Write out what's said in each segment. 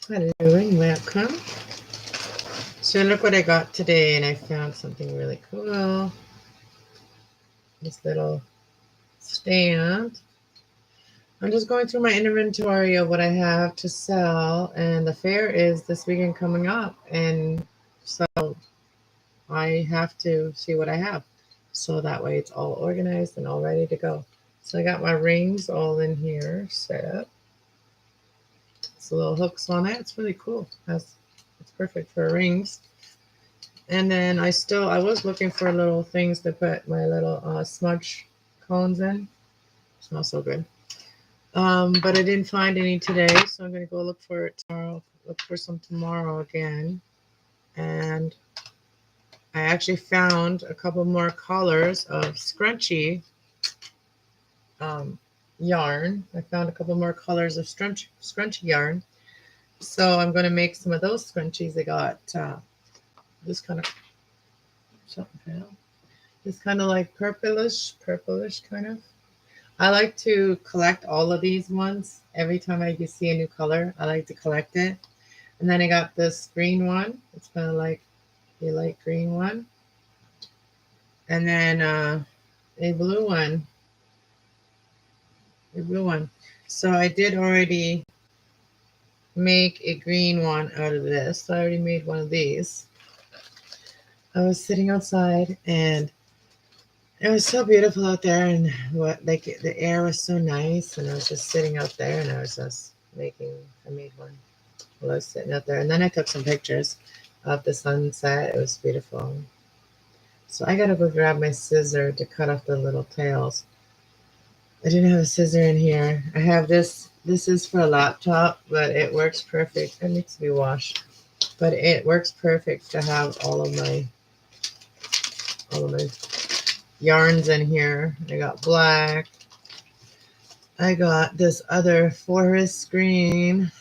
Hello and welcome. So look what I got today, and I found something really cool. This little stand. I'm just going through my inventory of what I have to sell, and the fair is this weekend coming up, and so I have to see what I have. So that way it's all organized and all ready to go. So I got my rings all in here set up. It's little hooks on it. It's really cool. It's perfect for rings. And then I was looking for little things to put my little smudge cones in. Smells so good. But I didn't find any today, so I'm gonna go look for it tomorrow. Look for some tomorrow again. And I actually found a couple more colors of scrunchy um, yarn. I found a couple more colors of scrunchy yarn. So I'm gonna make some of those scrunchies. I got this kind of something. This kind of like purplish kind of. I like to collect all of these ones. Every time I see a new color, I like to collect it. And then I got this green one. It's kind of like a light green one. And then a blue one. A blue one. So I did already make a green one out of this. So I already made one of these. I was sitting outside and it was so beautiful out there, and what like the air was so nice, and I was just sitting out there, and I was just making. I made one while I was sitting out there, and then I took some pictures of the sunset. It was beautiful. So I gotta go grab my scissor to cut off the little tails. I didn't have a scissor in here. I have this. This is for a laptop, but it works perfect. It needs to be washed, but it works perfect to have all of my yarns in here. I got black. I got this other forest green.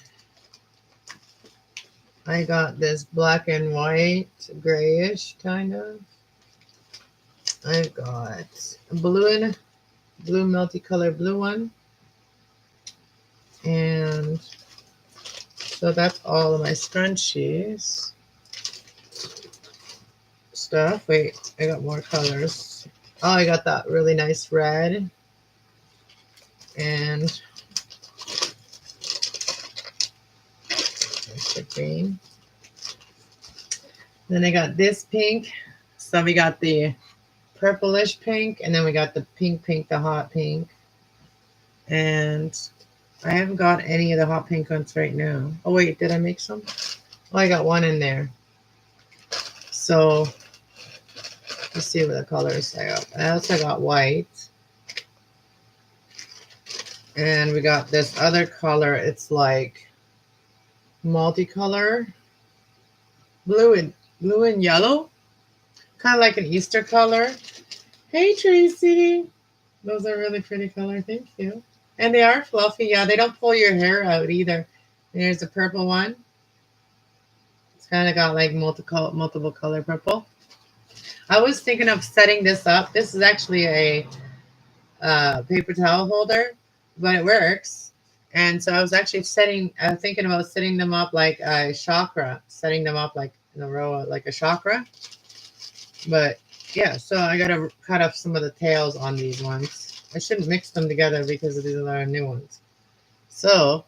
I got this black and white, grayish kind of. I got a blue multicolor blue one. And so that's all of my scrunchies stuff. Wait, I got more colors. Oh, I got that really nice red. And there's the green. Then I got this pink. So we got the purplish pink, and then we got the pink, the hot pink. And I haven't got any of the hot pink ones right now. Oh wait, did I make some? Oh, I got one in there. So let's see what the colors I got. I also got white. And we got this other color. It's like multicolor. Blue and yellow. Kind of like an Easter color. Hey Tracy. Those are really pretty color. Thank you. And they are fluffy. Yeah, they don't pull your hair out either. And here's a purple one. It's kind of got like multiple color purple. I was thinking of setting this up. This is actually a paper towel holder, but it works. And so I was actually thinking about setting them up like a chakra, setting them up like in a row, like a chakra. But yeah, so I got to cut off some of the tails on these ones. I shouldn't mix them together because these are new ones. So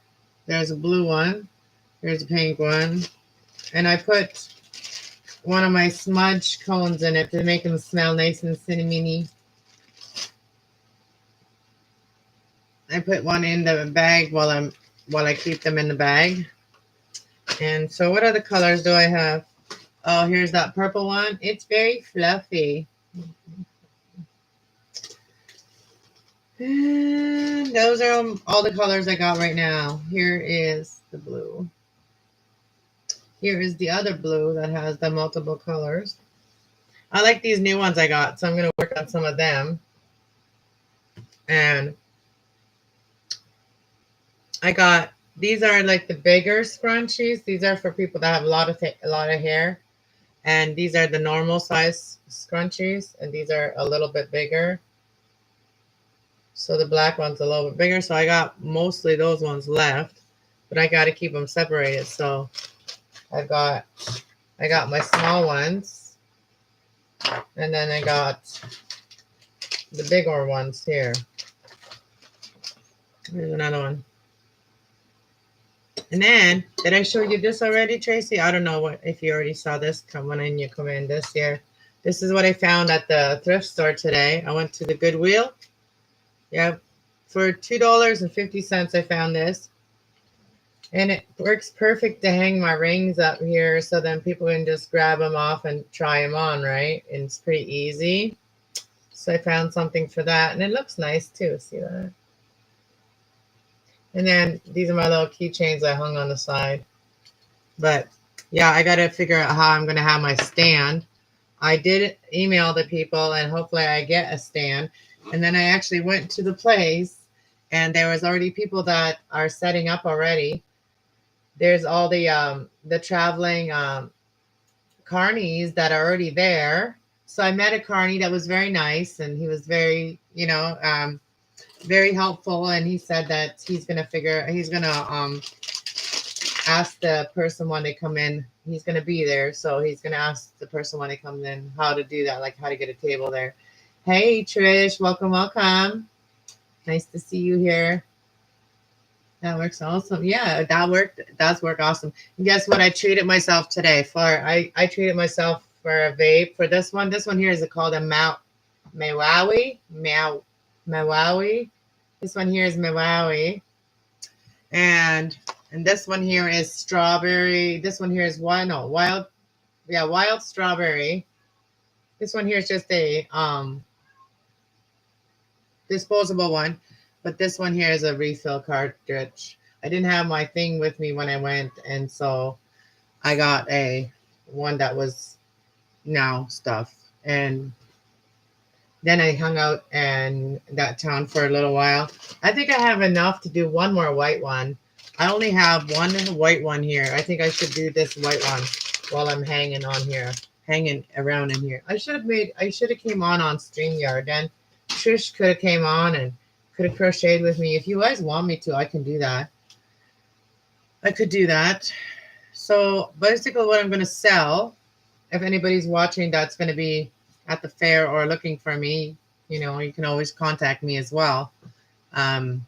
there's a blue one, there's a pink one, and I put one of my smudge cones in it to make them smell nice and cinnamony. I put one in the bag while I keep them in the bag. And so what other colors do I have? Oh, here's that purple one. It's very fluffy. And those are all the colors I got right now. Here is the blue. Here is the other blue that has the multiple colors. I like these new ones I got, so I'm going to work on some of them. And I got, these are like the bigger scrunchies. These are for people that have a lot of hair. And these are the normal size scrunchies, and these are a little bit bigger. So the black one's a little bit bigger. So I got mostly those ones left. but I got to keep them separated. So I got my small ones, and then I got the bigger ones here. Here's another one. And then, did I show you this already, Tracy? I don't know what if you already saw this when you come in this year. This is what I found at the thrift store today. I went to the Goodwill. Yeah, for $2.50 I found this. And it works perfect to hang my rings up here so then people can just grab them off and try them on, right? And it's pretty easy. So I found something for that. And it looks nice too. See that? And then these are my little keychains I hung on the side. But yeah, I got to figure out how I'm going to have my stand. I did email the people and hopefully I get a stand. And then I actually went to the place and there was already people that are setting up already. There's all the traveling carnies that are already there. So I met a carny that was very nice and he was very, very helpful. And he said that he's going to ask the person when they come in. He's going to be there. So he's going to ask the person when they come in how to do that, like how to get a table there. Hey, Trish, welcome. Nice to see you here. That works awesome. Yeah, that worked. That's work awesome. And guess what? I treated myself today I treated myself for a vape for this one. This one here is called a Maui. This one here is Maui. And this one here is strawberry. This one here is wild strawberry. This one here is just a disposable one. But this one here is a refill cartridge. I didn't have my thing with me when I went, and so I got a one that was now stuff. And then I hung out in that town for a little while. I think I have enough to do one more white one. I only have one white one here. I think I should do this white one while I'm hanging around in here. I should have came on StreamYard. Then Trish could have came on and could have crocheted with me. If you guys want me to, I can do that. I could do that. So basically what I'm going to sell, if anybody's watching that's going to be at the fair or looking for me, you can always contact me as well on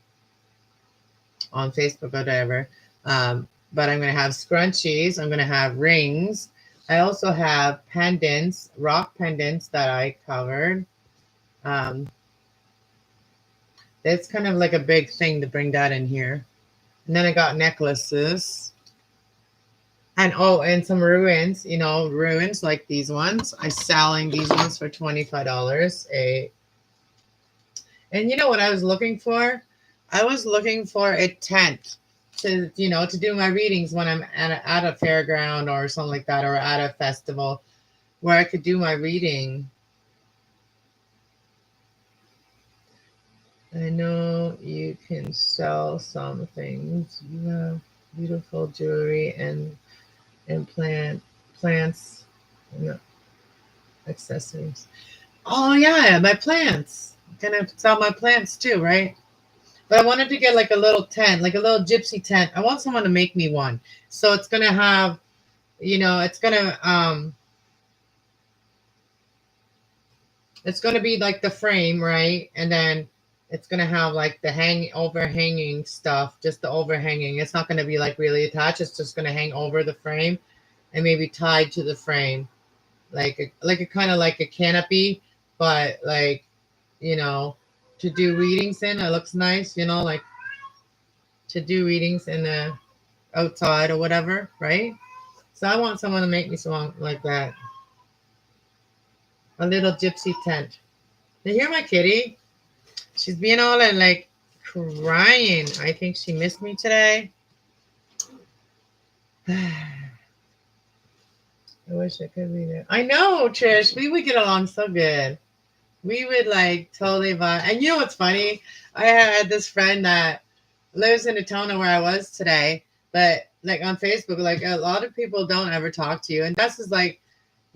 Facebook or whatever. But I'm going to have scrunchies. I'm going to have rings. I also have pendants, rock pendants that I covered. It's kind of like a big thing to bring that in here. And then I got necklaces. And some ruins, ruins like these ones. I'm selling these ones for $25. And you know what I was looking for? I was looking for a tent to do my readings when I'm at a fairground or something like that, or at a festival where I could do my reading. I know you can sell some things. You have beautiful jewelry and plants, accessories. Oh yeah, my plants. I'm gonna sell my plants too, right? But I wanted to get like a little tent, like a little gypsy tent. I want someone to make me one. So it's gonna have, it's gonna be like the frame, right? And then it's going to have like the overhanging stuff, just the overhanging. It's not going to be like really attached. It's just going to hang over the frame and maybe tied to the frame. Like a kind of like a canopy, but like, to do readings in. It looks nice, like to do readings in the outside or whatever, right? So I want someone to make me something like that. A little gypsy tent. You hear my kitty? She's being all like crying. I think she missed me today. I wish I could be there. I know, Trish. We would get along so good. We would like totally vibe. And you know what's funny? I had this friend that lives in the town where I was today, but like on Facebook, like a lot of people don't ever talk to you. And that's just like,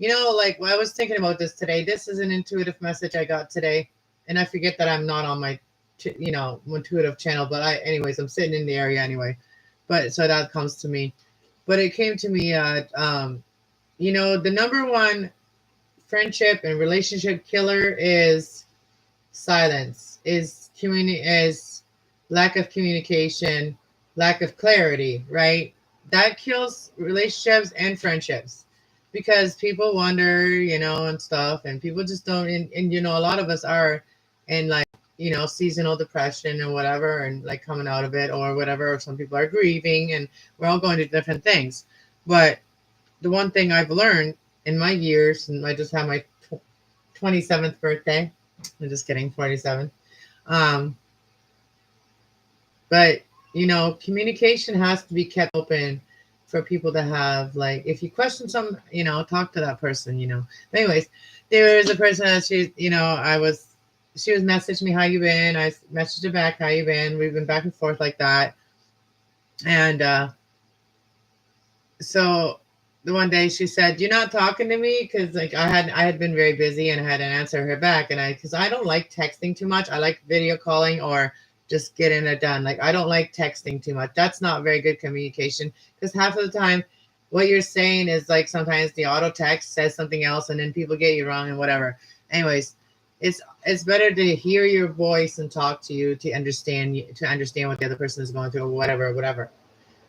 like I was thinking about this today. This is an intuitive message I got today. And I forget that I'm not on my, intuitive channel. But I'm sitting in the area anyway. But so that comes to me. But it came to me, the number one friendship and relationship killer is silence, is lack of communication, lack of clarity, right? That kills relationships and friendships because people wonder, and stuff, and people just don't. And a lot of us are in, like, seasonal depression and whatever, and like coming out of it or whatever. Or some people are grieving, and we're all going to different things. But the one thing I've learned in my years, and I just had my 27th birthday. I'm just kidding, 47. Um, but communication has to be kept open for people to have, like, if you question some, talk to that person. But anyways, there was a person that she was messaging me, how you been? I messaged her back, how you been? We've been back and forth like that. And so the one day she said, "You're not talking to me," because like I had been very busy and I had to answer her back, and because I don't like texting too much. I like video calling or just getting it done. Like, I don't like texting too much. That's not very good communication because half of the time what you're saying is, like, sometimes the auto text says something else and then people get you wrong and whatever. Anyways, it's better to hear your voice and talk to you to understand what the other person is going through or whatever.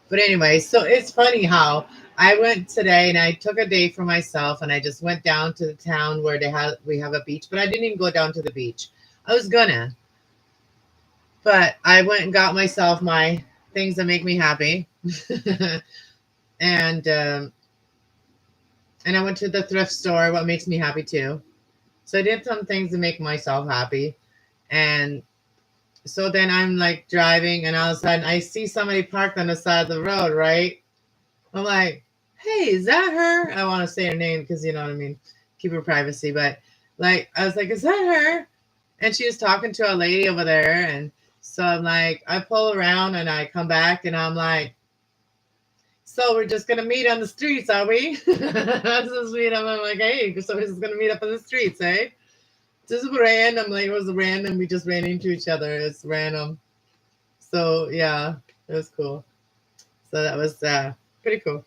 But anyway, so it's funny how I went today and I took a day for myself and I just went down to the town where we have a beach, but I didn't even go down to the beach. I was gonna, but I went and got myself my things that make me happy. and and I went to the thrift store, what makes me happy too. So I did some things to make myself happy. And so then I'm like driving and all of a sudden I see somebody parked on the side of the road, right? I'm like, "Hey, is that her?" I want to say her name because you know what I mean, keep her privacy. But like, I was like, "Is that her?" And she was talking to a lady over there, and so I'm like, I pull around and I come back, and I'm like, "So we're just gonna meet on the streets, are we?" That's so sweet. I'm like, "Hey, so we're just gonna meet up on the streets, eh?" Just random, like it was random. We just ran into each other. It's random. So yeah, it was cool. So that was pretty cool.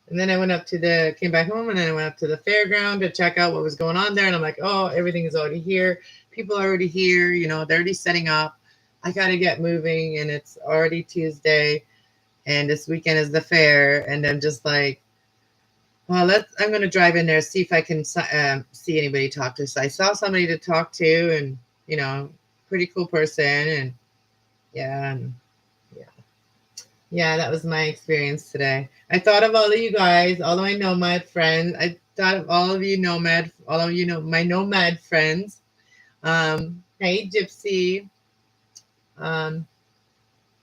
And then I came back home, and then I went up to the fairground to check out what was going on there. And I'm like, oh, everything is already here. People are already here. They're already setting up. I got to get moving, and it's already Tuesday, and this weekend is the fair. And I'm just like, well, I'm going to drive in there, see if I can see anybody to talk to. So I saw somebody to talk to, and, pretty cool person. And yeah, and yeah, that was my experience today. I thought of all of you guys, all of my nomad friends. I thought of all of you my nomad friends. Hey, Gypsy. Um,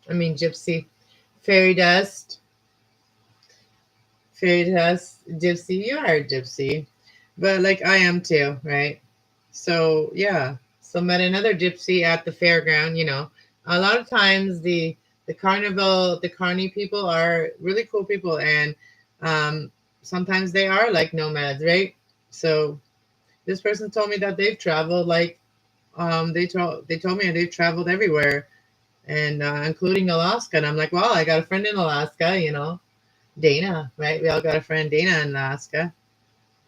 Gypsy. Fairy Dust. Fairy Dust. Gypsy. You are a gypsy. But like I am too, right? So yeah. So met another gypsy at the fairground, A lot of times the carny people are really cool people, and sometimes they are like nomads, right? So this person told me that they've traveled, like they told me they've traveled everywhere, and including Alaska. And I'm like, well, I got a friend in Alaska, Dana, right? We all got a friend, Dana, in Alaska.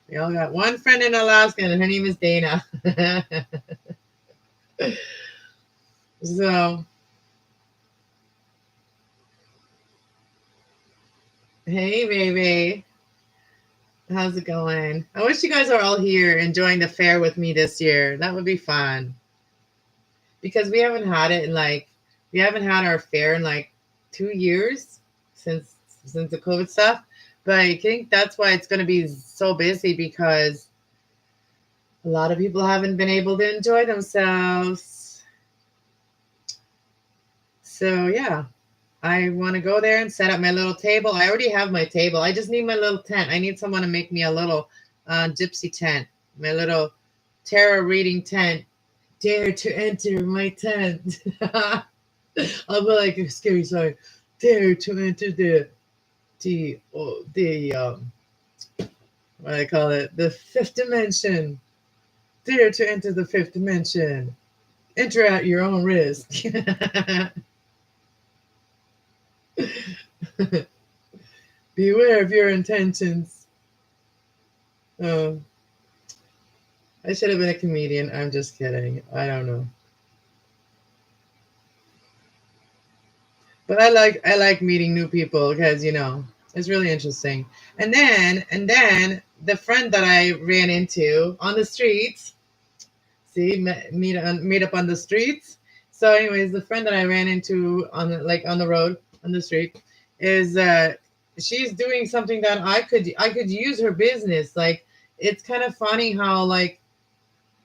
We all got one friend in Alaska, and her name is Dana. So, hey, baby. How's it going? I wish you guys are all here enjoying the fair with me this year. That would be fun. Because we haven't had our fair in like 2 years since the COVID stuff. But I think that's why it's going to be so busy because a lot of people haven't been able to enjoy themselves. So yeah, I want to go there and set up my little table. I already have my table. I just need my little tent. I need someone to make me a little gypsy tent, my little tarot reading tent. Dare to enter my tent. I'll be like a scary sign. Dare to enter the what I call it, the fifth dimension. Dare to enter the fifth dimension. Enter at your own risk. Beware of your intentions. Oh, I should have been a comedian. I'm just kidding. I don't know. But I like meeting new people because it's really interesting. And then the friend that I ran into on the streets, see, meet up on the streets. So, anyways, the friend that I ran into on the road on the street is she's doing something that I could use her business. Like it's kind of funny how like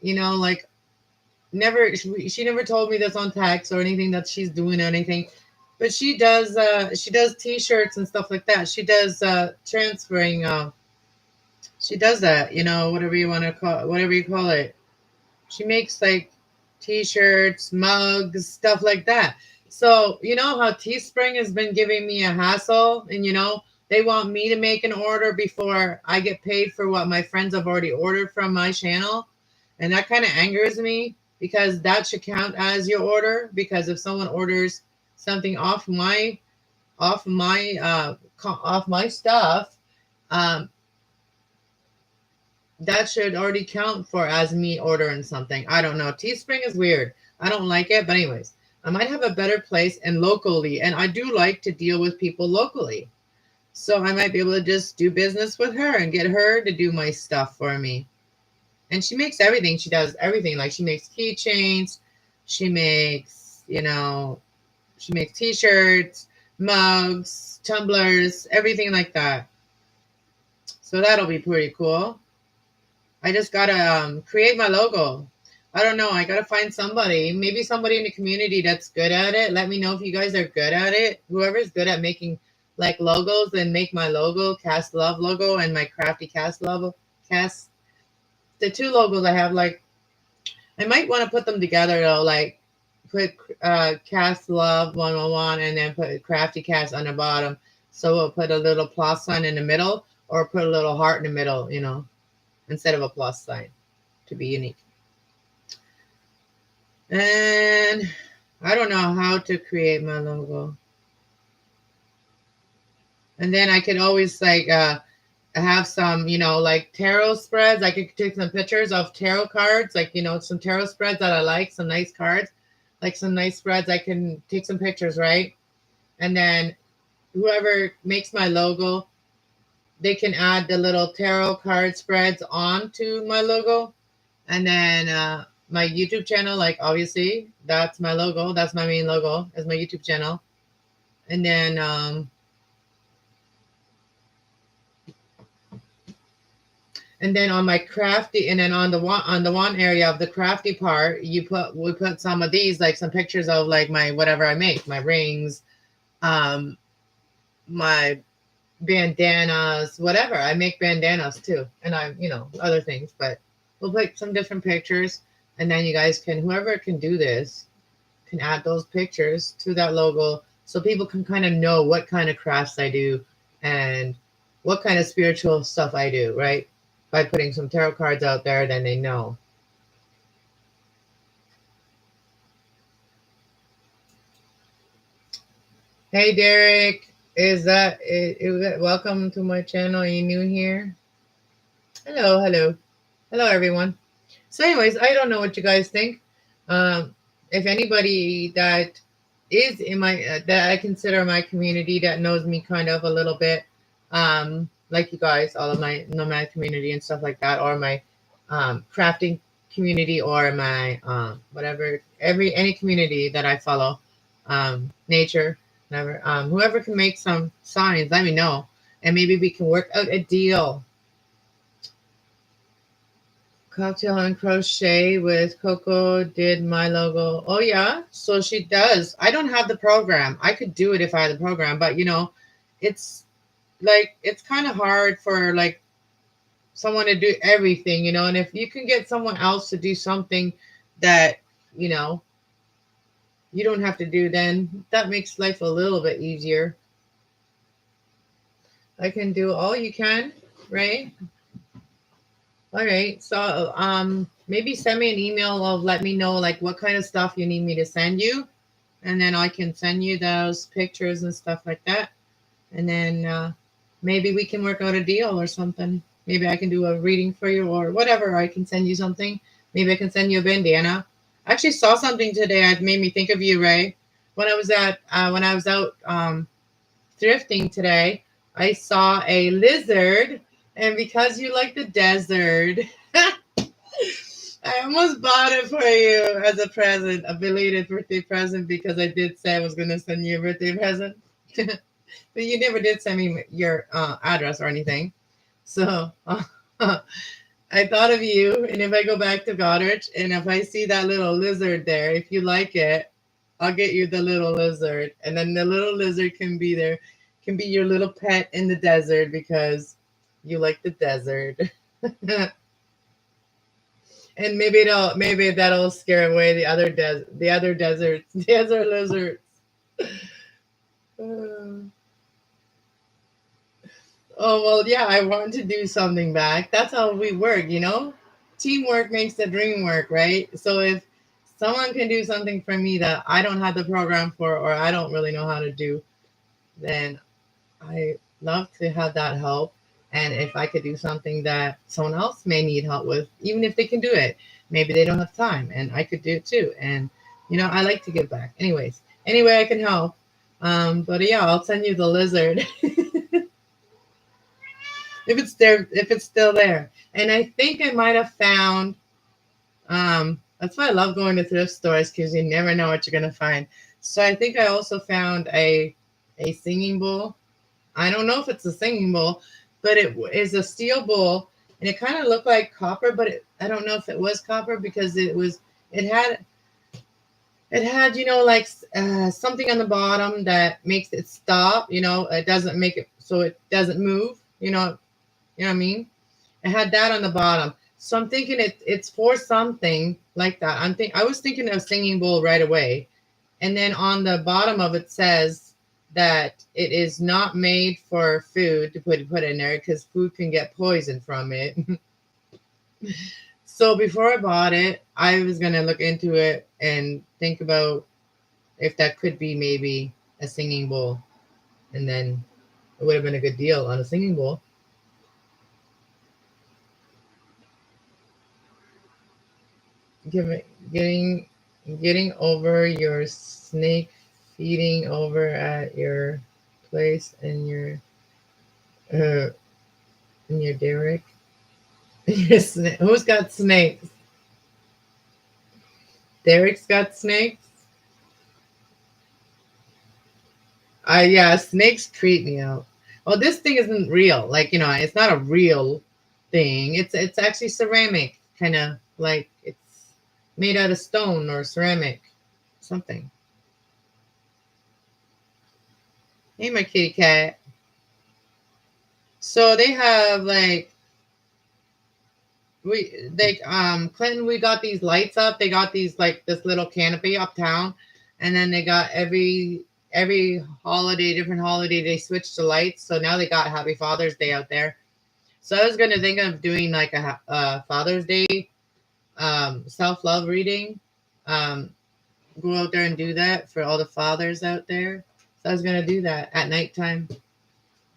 never she never told me this on text or anything that she's doing or anything, but she does t-shirts and stuff like that. She does transferring. She does that, whatever you want to call whatever you call it. She makes like t-shirts, mugs, stuff like that. So you know how Teespring has been giving me a hassle, and they want me to make an order before I get paid for what my friends have already ordered from my channel. And that kind of angers me because that should count as your order. Because if someone orders something off my stuff, um, that should already count for as me ordering something. I don't know. Teespring is weird. I don't like it. But anyways, I might have a better place and locally, and I do like to deal with people locally. So I might be able to just do business with her and get her to do my stuff for me. And she makes everything. She does everything. Like she makes keychains, she makes, she makes t-shirts, mugs, tumblers, everything like that. So that'll be pretty cool. I just gotta create my logo. I don't know. I gotta find somebody, maybe somebody in the community that's good at it. Let me know if you guys are good at it. Whoever's good at making like logos, then make my logo, Cast Love logo, and my Crafty Cast Love Cast. The two logos I have, like I might want to put them together though, like put Cast Love 111 and then put Crafty Cast on the bottom. So we'll put a little plus sign in the middle or put a little heart in the middle, instead of a plus sign to be unique. And I don't know how to create my logo. And then I could always like have some, like tarot spreads. I could take some pictures of tarot cards, like, some tarot spreads that I like, some nice cards, like some nice spreads. I can take some pictures, right? And then whoever makes my logo, they can add the little tarot card spreads onto my logo. And then my YouTube channel, like obviously that's my logo. That's my main logo is my YouTube channel. And then on my crafty, and then on the one area of the crafty part, we put some of these, like some pictures of like my whatever I make, my rings, my bandanas, whatever. I make bandanas too, and other things, but we'll put some different pictures, and then you guys can, whoever can do this, can add those pictures to that logo so people can kind of know what kind of crafts I do and what kind of spiritual stuff I do, right? By putting some tarot cards out there, then they know. Hey, Derek, is that welcome to my channel? Are you new here? Hello, everyone. So, anyways, I don't know what you guys think. If anybody that is in my that I consider my community that knows me kind of a little bit, like you guys, all of my nomad community and stuff like that, or my crafting community, or my whatever, any community that I follow, nature, whatever. Whoever can make some signs, let me know, and maybe we can work out a deal. Cocktail and crochet with Coco did my logo. Oh yeah, so she does. I don't have the program. I could do it if I had the program, but it's like it's kind of hard for like someone to do everything, and if you can get someone else to do something that you don't have to do, then that makes life a little bit easier. I can do all you can, right? All right. So maybe send me an email of let me know like what kind of stuff you need me to send you. and then I can send you those pictures and stuff like that. And then maybe we can work out a deal or something. Maybe I can do a reading for you or whatever. I can send you something. Maybe I can send you a bandana. I actually saw something today that made me think of you, Ray. When I was out thrifting today, I saw a lizard, and because you like the desert, I almost bought it for you as a present, a belated birthday present, because I did say I was going to send you a birthday present. But you never did send me your address or anything. So I thought of you. And if I go back to Goddard and if I see that little lizard there, if you like it, I'll get you the little lizard. And then the little lizard can be there, can be your little pet in the desert because you like the desert. And maybe that'll scare away the other deserts, desert lizards. Oh, well, yeah, I want to do something back. That's how we work, you know? Teamwork makes the dream work, right? So if someone can do something for me that I don't have the program for or I don't really know how to do, then I love to have that help. And if I could do something that someone else may need help with, even if they can do it, maybe they don't have time and I could do it too. And, you know, I like to give back. Anyways, anyway, I can help. But yeah, I'll send you the lizard. If it's there, if it's still there. And I think I might have found. That's why I love going to thrift stores because you never know what you're gonna find. So I think I also found a singing bowl. I don't know if it's a singing bowl, but it is a steel bowl, and it kind of looked like copper, but I don't know if it was copper because it had you know like something on the bottom that makes it stop. You know, it doesn't make it so it doesn't move. You know what I mean? It had that on the bottom. So I'm thinking it's for something like that. I was thinking of singing bowl right away. And then on the bottom of it says that it is not made for food to put in there because food can get poison from it. So before I bought it, I was gonna look into it and think about if that could be maybe a singing bowl. And then it would have been a good deal on a singing bowl. Getting getting over your snake feeding over at your place uh in your Derek. Who's got snakes? Derek's got snakes. Yeah, snakes creep me out. Well, this thing isn't real. Like, you know, it's not a real thing. It's actually ceramic, kind of like it's made out of stone or ceramic, something. Hey, my kitty cat. So they have like Clinton, we got these lights up. They got these like this little canopy uptown, and then they got every holiday, different holiday, they switched the lights. So now they got Happy Father's Day out there. So I was gonna think of doing like a Father's Day self love reading. Um, Go out there and do that for all the fathers out there. So I was gonna do that at nighttime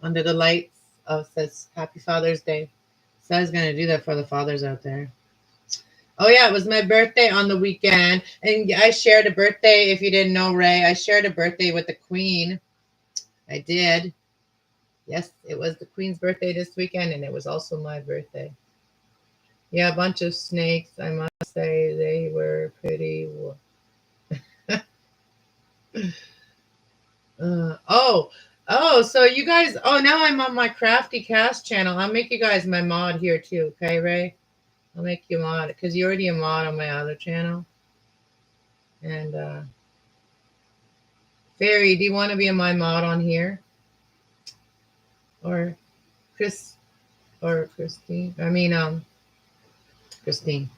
under the lights of says Happy Father's Day. So I was gonna do that for the fathers out there. Oh yeah, it was my birthday on the weekend, and I shared a birthday. If you didn't know, Ray, I shared a birthday with the Queen. I did. Yes, it was the Queen's birthday this weekend, and it was also my birthday. Yeah, a bunch of snakes. I must say they were pretty. Oh, oh, so you guys. Oh, now I'm on my Crafty Cast channel. I'll make you guys my mod here too. Okay, Ray. I'll make you mod because you're already a mod on my other channel. And Fairy, do you want to be my mod on here? Or Chris or Christine? I mean, Christine.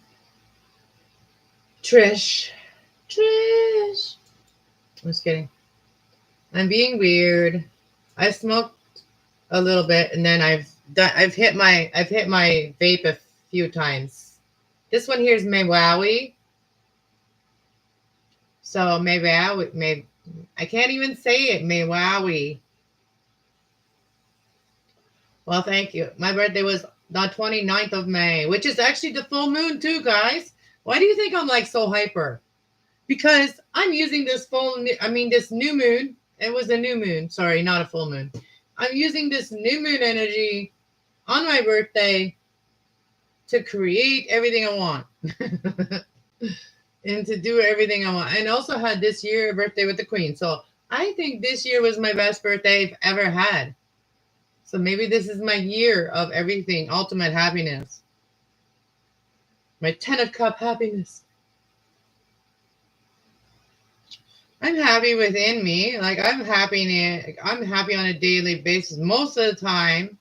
Trish. Trish. I'm just kidding. I'm being weird. I smoked a little bit and then I've hit my vape a few times. This one here is my Wowie. So maybe I can't even say it. May wowie. Well, thank you. My birthday was the 29th of May, which is actually the full moon too, guys. Why do you think I'm like so hyper? Because I'm using this new moon. It was a new moon. Sorry, not a full moon. I'm using this new moon energy on my birthday to create everything I want. And to do everything I want. And also had this year a birthday with the Queen. So I think this year was my best birthday I've ever had. So maybe this is my year of everything, ultimate happiness. My 10 of cup happiness. I'm happy within me. Like I'm happy on a daily basis. Most of the time.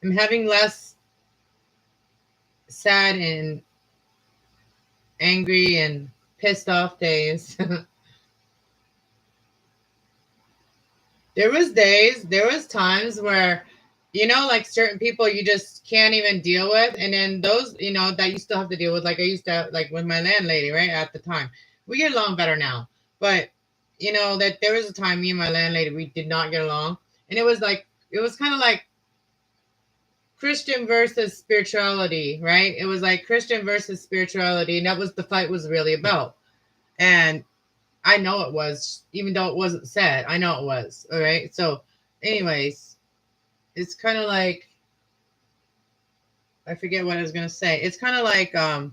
I'm having less sad and angry and pissed off days. There was times where, like certain people you just can't even deal with. And then those, that you still have to deal with. Like I used to, like with my landlady, right? At the time. We get along better now. But, that there was a time me and my landlady, we did not get along. And it was kind of like Christian versus spirituality, right? It was like Christian versus spirituality. And that was the fight was really about. And I know it was, even though it wasn't said. I know it was. All right. So, anyways, it's kind of like, I forget what I was gonna say. It's kind of like, and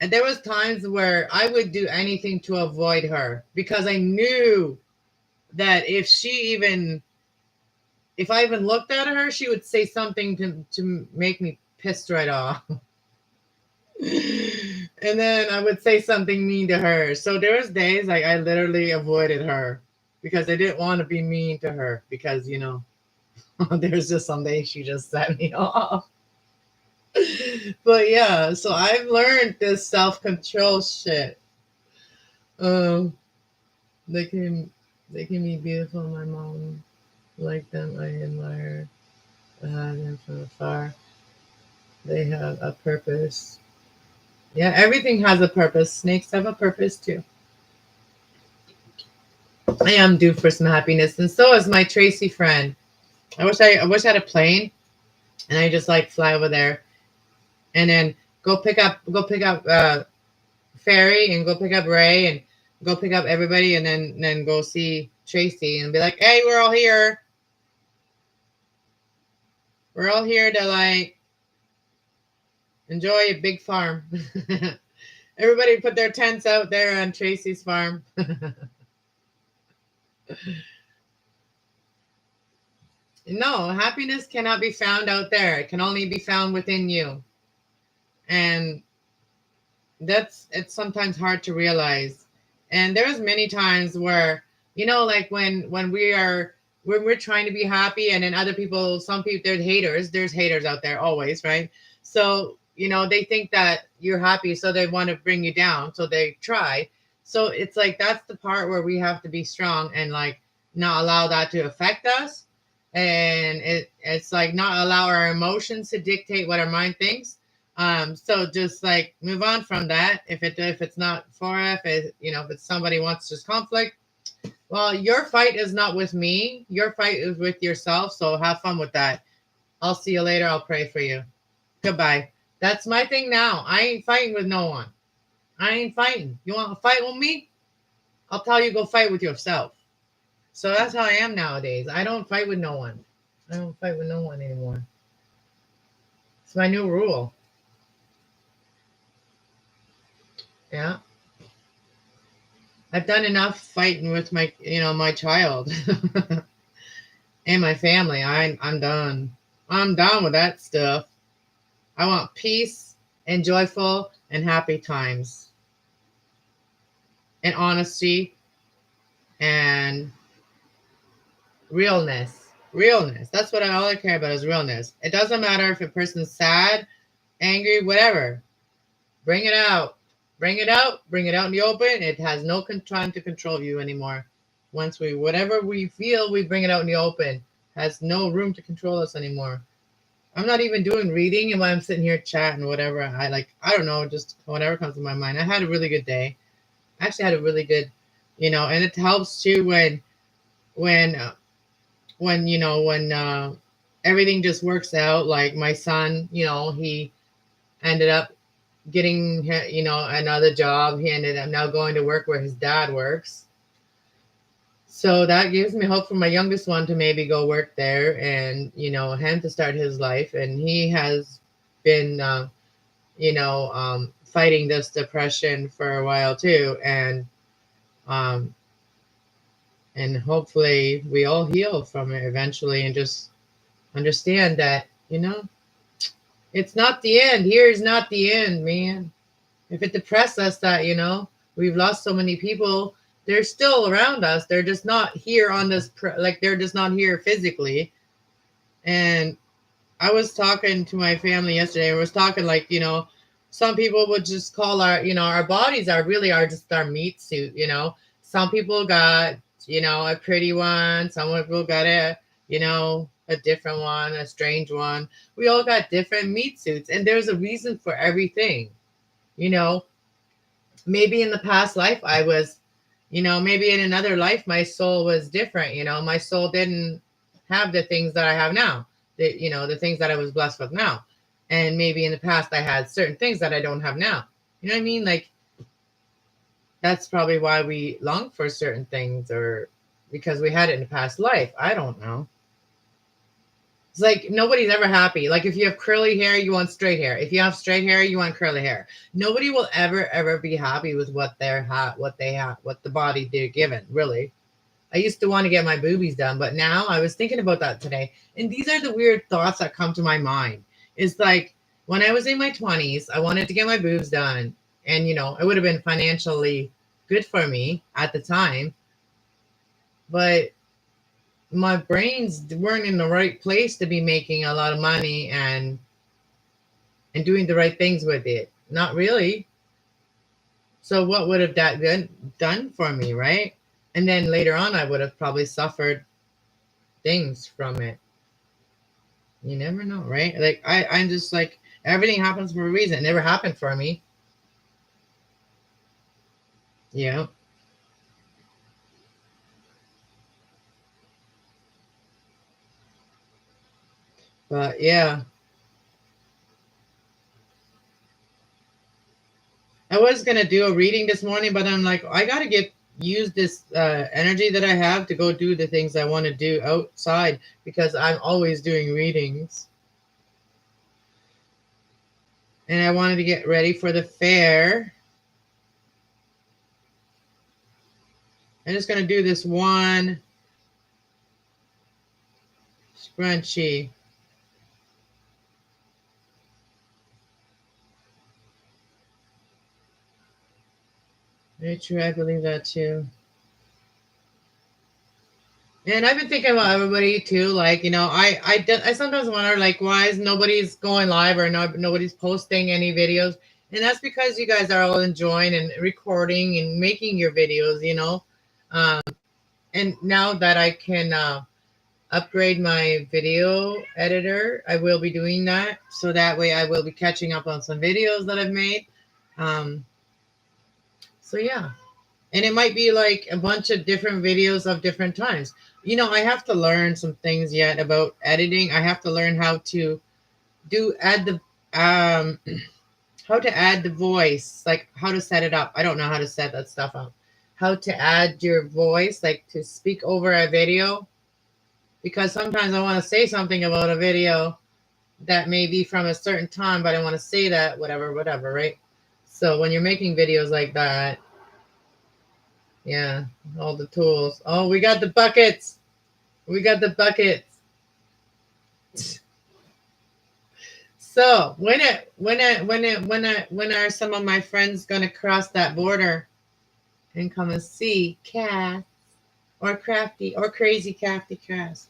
there was times where I would do anything to avoid her because I knew that if I even looked at her, she would say something to make me pissed right off. And then I would say something mean to her. So there was days like I literally avoided her because I didn't want to be mean to her because there's just some days she just set me off. But yeah, so I've learned this self-control shit. Um, they can be beautiful. My mom like them. I admire them from afar. They have a purpose. Yeah, everything has a purpose. Snakes have a purpose too. I am due for some happiness, and so is my Tracy friend. I wish I had a plane, and I just like fly over there, and then go pick up Ferry, and go pick up Ray, and go pick up everybody, and then go see Tracy, and be like, hey, we're all here. We're all here to like enjoy a big farm. Everybody put their tents out there on Tracy's farm. No, happiness cannot be found out there. It can only be found within you. And it's sometimes hard to realize. And there's many times where, like when we're trying to be happy, and then some people, there's haters out there always, right? So, they think that you're happy, so they want to bring you down. So they try. So it's like, that's the part where we have to be strong and like not allow that to affect us. And it's like not allow our emotions to dictate what our mind thinks. So just like move on from that. If it's not for if it's somebody wants just conflict, well, your fight is not with me. Your fight is with yourself. So have fun with that. I'll see you later. I'll pray for you. Goodbye. That's my thing now. I ain't fighting with no one. I ain't fighting. You want to fight with me? I'll tell you go fight with yourself. So that's how I am nowadays. I don't fight with no one. I don't fight with no one anymore. It's my new rule. Yeah. I've done enough fighting with my child and my family. I'm done. I'm done with that stuff. I want peace and joyful and happy times and honesty and realness. That's what all I care about is realness. It doesn't matter if a person's sad, angry, whatever. Bring it out. Bring it out in the open. It has no time to control you anymore. Whatever we feel, we bring it out in the open. Has no room to control us anymore. I'm not even doing reading, and when I'm sitting here chatting, whatever, I don't know, just whatever comes to my mind. I had a really good day. I actually had a really good, and it helps too when, uh, when everything just works out. Like my son, he ended up getting, another job. He ended up now going to work where his dad works. So that gives me hope for my youngest one to maybe go work there and, him to start his life. And he has been, fighting this depression for a while too. Um, and hopefully we all heal from it eventually and just understand that, it's not the end. Here is not the end, man. If it depresses us that, we've lost so many people, they're still around us. They're just not here on this, like they're just not here physically. And I was talking to my family yesterday. I was talking like, some people would just call our bodies are really are just our meat suit. Some people got, a pretty one. Some people got a different one, a strange one. We all got different meat suits, and there's a reason for everything. You know, maybe in the past life I was, maybe in another life my soul was different. My soul didn't have the things that I have now, the things that I was blessed with now. And maybe in the past I had certain things that I don't have now. You know what I mean? Like, that's probably why we long for certain things, or because we had it in the past life. I don't know. It's like nobody's ever happy. Like if you have curly hair, you want straight hair. If you have straight hair, you want curly hair. Nobody will ever be happy with what they have, what the body they're given. Really, I used to want to get my boobies done, but now I was thinking about that today, and these are the weird thoughts that come to my mind. It's like when I was in my 20s, I wanted to get my boobs done, and it would have been financially good for me at the time, but my brains weren't in the right place to be making a lot of money and doing the right things with it. Not really. So what would have that done for me, right? And then later on, I would have probably suffered things from it. You never know, right? Like I'm just like everything happens for a reason. It never happened for me. Yeah. But yeah, I was gonna do a reading this morning, but I'm like, I gotta use this energy that I have to go do the things I want to do outside because I'm always doing readings, and I wanted to get ready for the fair. I'm just gonna do this one scrunchie. Very true. I believe that too. And I've been thinking about everybody too. Like, I sometimes wonder, like, why is nobody's going live or nobody's posting any videos? And that's because you guys are all enjoying and recording and making your videos. Um, and now that I can upgrade my video editor, I will be doing that. So that way I will be catching up on some videos that I've made. Um, so, yeah. And it might be like a bunch of different videos of different times. I have to learn some things yet about editing. I have to learn how to add the um how to add the voice, like how to set it up. I don't know how to set that stuff up. How to add your voice, like to speak over a video, because sometimes I want to say something about a video that may be from a certain time, but I want to say that whatever, right? So when you're making videos like that, yeah, all the tools. Oh, we got the buckets. We got the buckets. So when are some of my friends gonna cross that border and come and see Cass or Crafty or Crazy Crafty Cass?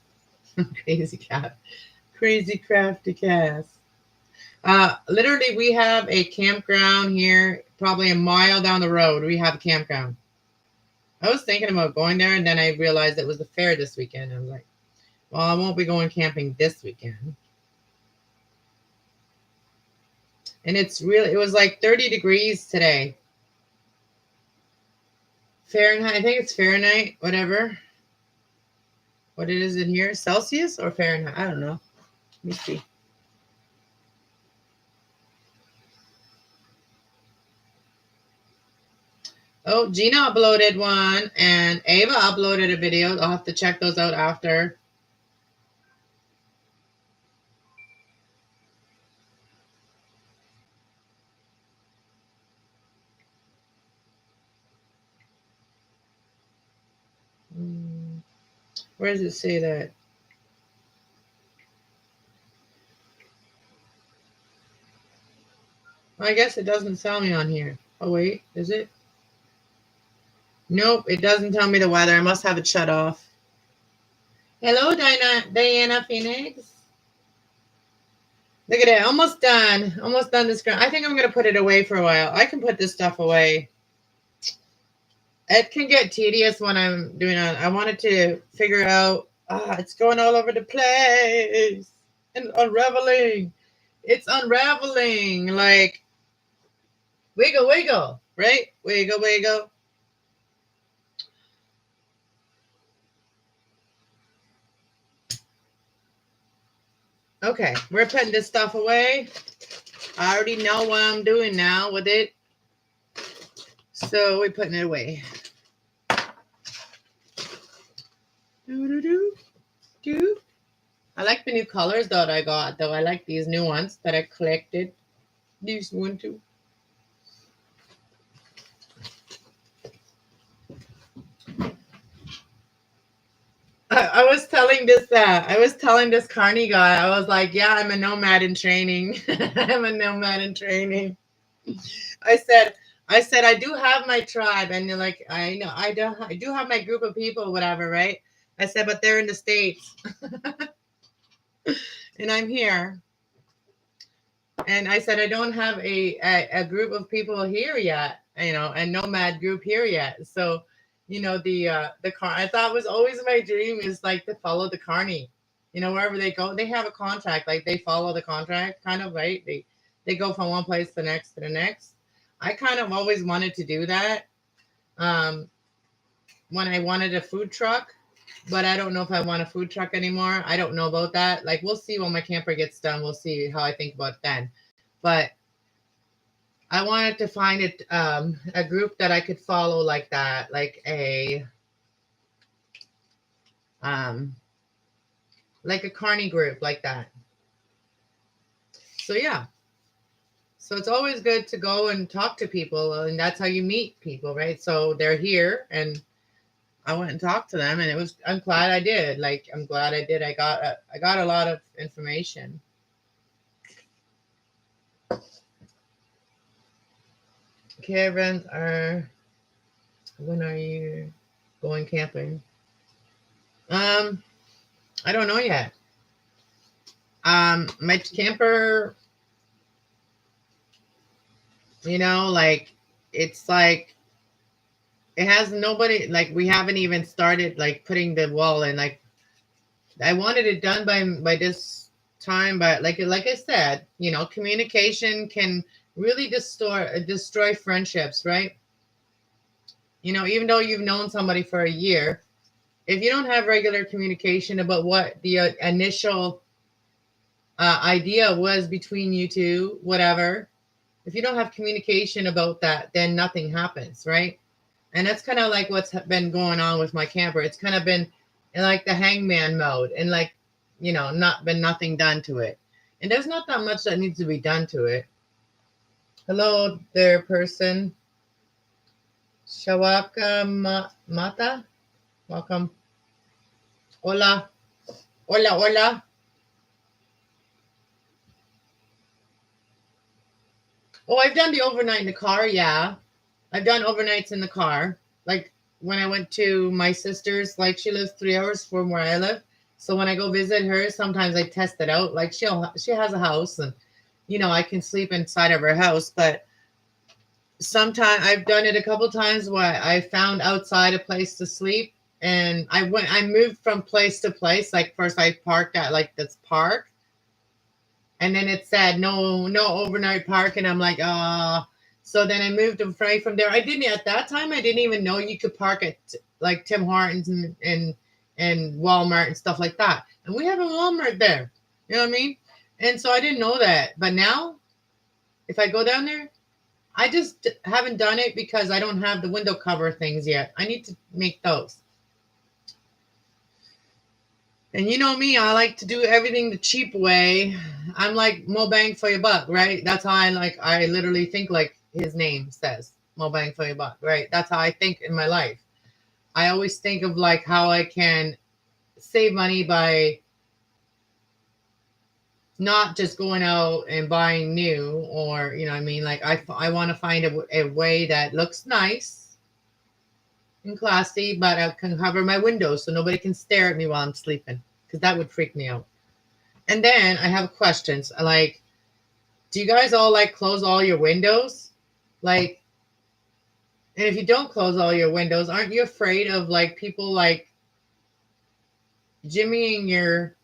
Crazy Cat, Crazy Crafty Cass. Literally, we have a campground here, probably a mile down the road. We have a campground. I was thinking about going there, and then I realized it was the fair this weekend. I was like, well, I won't be going camping this weekend. And it was like 30 degrees today. Fahrenheit, I think it's Fahrenheit, whatever. What it is in here, Celsius or Fahrenheit? I don't know. Let me see. Oh, Gina uploaded one and Ava uploaded a video. I'll have to check those out after. Where does it say that? I guess it doesn't tell me on here. Oh, wait, is it? Nope, it doesn't tell me the weather. I must have it shut off. Hello, Diana Phoenix. Look at it, almost done. Almost done this. I think I'm going to put it away for a while. I can put this stuff away. It can get tedious when I'm doing it. I wanted to figure out, it's going all over the place and unraveling. It's unraveling, like, wiggle, wiggle, right? Wiggle, wiggle. Okay, we're putting this stuff away. I already know what I'm doing now with it. So we're putting it away. Do. I like the new colors that I got, though. I like these new ones that I collected. These one too. I was telling this carny guy, I was like, yeah, I'm a nomad in training. I'm a nomad in training. I said, I do have my tribe, and you're like, I know, I do have my group of people, whatever, right? I said, but they're in the States. And I'm here. And I said, I don't have a group of people here yet, a nomad group here yet. So, the car, I thought was always my dream is like to follow the carny, wherever they go, they have a contract, like they follow the contract kind of, right? They go from one place to the next to the next. I kind of always wanted to do that. When I wanted a food truck, but I don't know if I want a food truck anymore. I don't know about that. Like, we'll see when my camper gets done. We'll see how I think about it then. But I wanted to find it a group that I could follow like that, like a carny group like that. So yeah. So it's always good to go and talk to people, and that's how you meet people, right? So they're here, and I went and talked to them, and I'm glad I did. Like, I'm glad I did. I got a lot of information. Caravans when are you going camping? I don't know yet. My camper, like, it's like, it has nobody, like, we haven't even started like putting the wall in. Like, I wanted it done by this time, but like I said, communication can really destroy friendships, right? Even though you've known somebody for a year, if you don't have regular communication about what the initial idea was between you two, whatever, if you don't have communication about that, then nothing happens, right? And that's kind of like what's been going on with my camper. It's kind of been in like the hangman mode, and like, not been nothing done to it. And there's not that much that needs to be done to it. Hello there, person. Shawaka Mata. Welcome. Hola. Hola, hola. Oh, I've done the overnight in the car. Yeah. I've done overnights in the car. Like, when I went to my sister's, like, she lives 3 hours from where I live. So when I go visit her, sometimes I test it out. Like, she has a house, and, I can sleep inside of her house. But sometimes I've done it a couple times where I found outside a place to sleep, and I moved from place to place. Like, first I parked at like this park, and then it said no overnight parking. I'm like, so then I moved right from there. I didn't at that time. I didn't even know you could park at like Tim Hortons and Walmart and stuff like that. And we have a Walmart there. You know what I mean? And so I didn't know that. But now, if I go down there, I just haven't done it because I don't have the window cover things yet. I need to make those. And you know me, I like to do everything the cheap way. I'm like more bang for your buck, right? That's how I literally think like his name says, more bang for your buck, right? That's how I think in my life. I always think of like how I can save money by not just going out and buying new, or you know what I mean, like I want to find a way that looks nice and classy, but I can cover my windows so nobody can stare at me while I'm sleeping, because that would freak me out. And then I have questions like, do you guys all like close all your windows? Like, and if you don't close all your windows, aren't you afraid of like people like jimmying your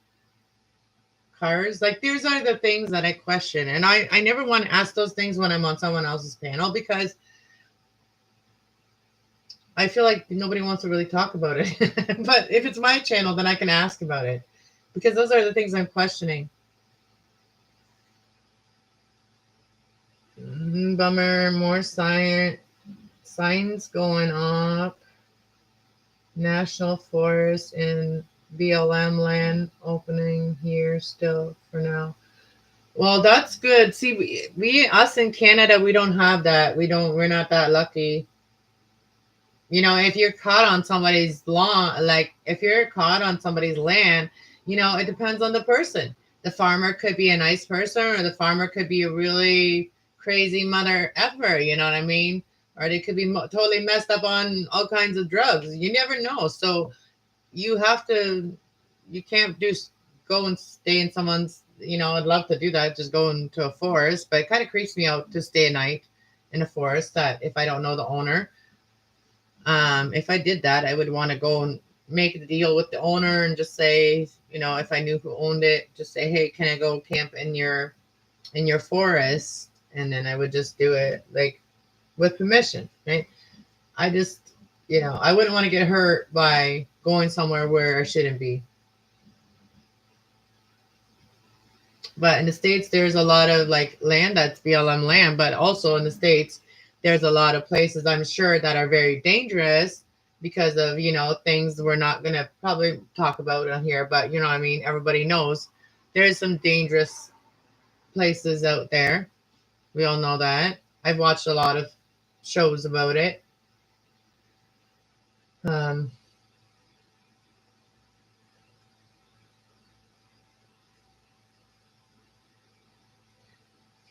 cars? Like, these are the things that I question. And I never want to ask those things when I'm on someone else's panel, because I feel like nobody wants to really talk about it. But if it's my channel, then I can ask about it, because those are the things I'm questioning. Bummer. More signs going up. National Forest in BLM land opening here still for now. Well, that's good. See, we us in Canada, we don't have that. We're not that lucky. You know, if you're caught on somebody's lawn, like if you're caught on somebody's land, you know, it depends on the person. The farmer could be a nice person, or the farmer could be a really crazy mother effer, you know what I mean? Or they could be totally messed up on all kinds of drugs. You never know. So you have to, you can't go and stay in someone's, you know, I'd love to do that, just go into a forest, but it kind of creeps me out to stay a night in a forest that if I don't know the owner. If I did that, I would want to go and make a deal with the owner and just say, you know, if I knew who owned it, just say, hey, can I go camp in your forest? And then I would just do it like with permission, right? I just, you know, I wouldn't want to get hurt by going somewhere where I shouldn't be. But in the States, there's a lot of like land that's BLM land, but also in the States, there's a lot of places I'm sure that are very dangerous because of, you know, things we're not going to probably talk about on here, but you know what I mean? Everybody knows there's some dangerous places out there. We all know that. I've watched a lot of shows about it.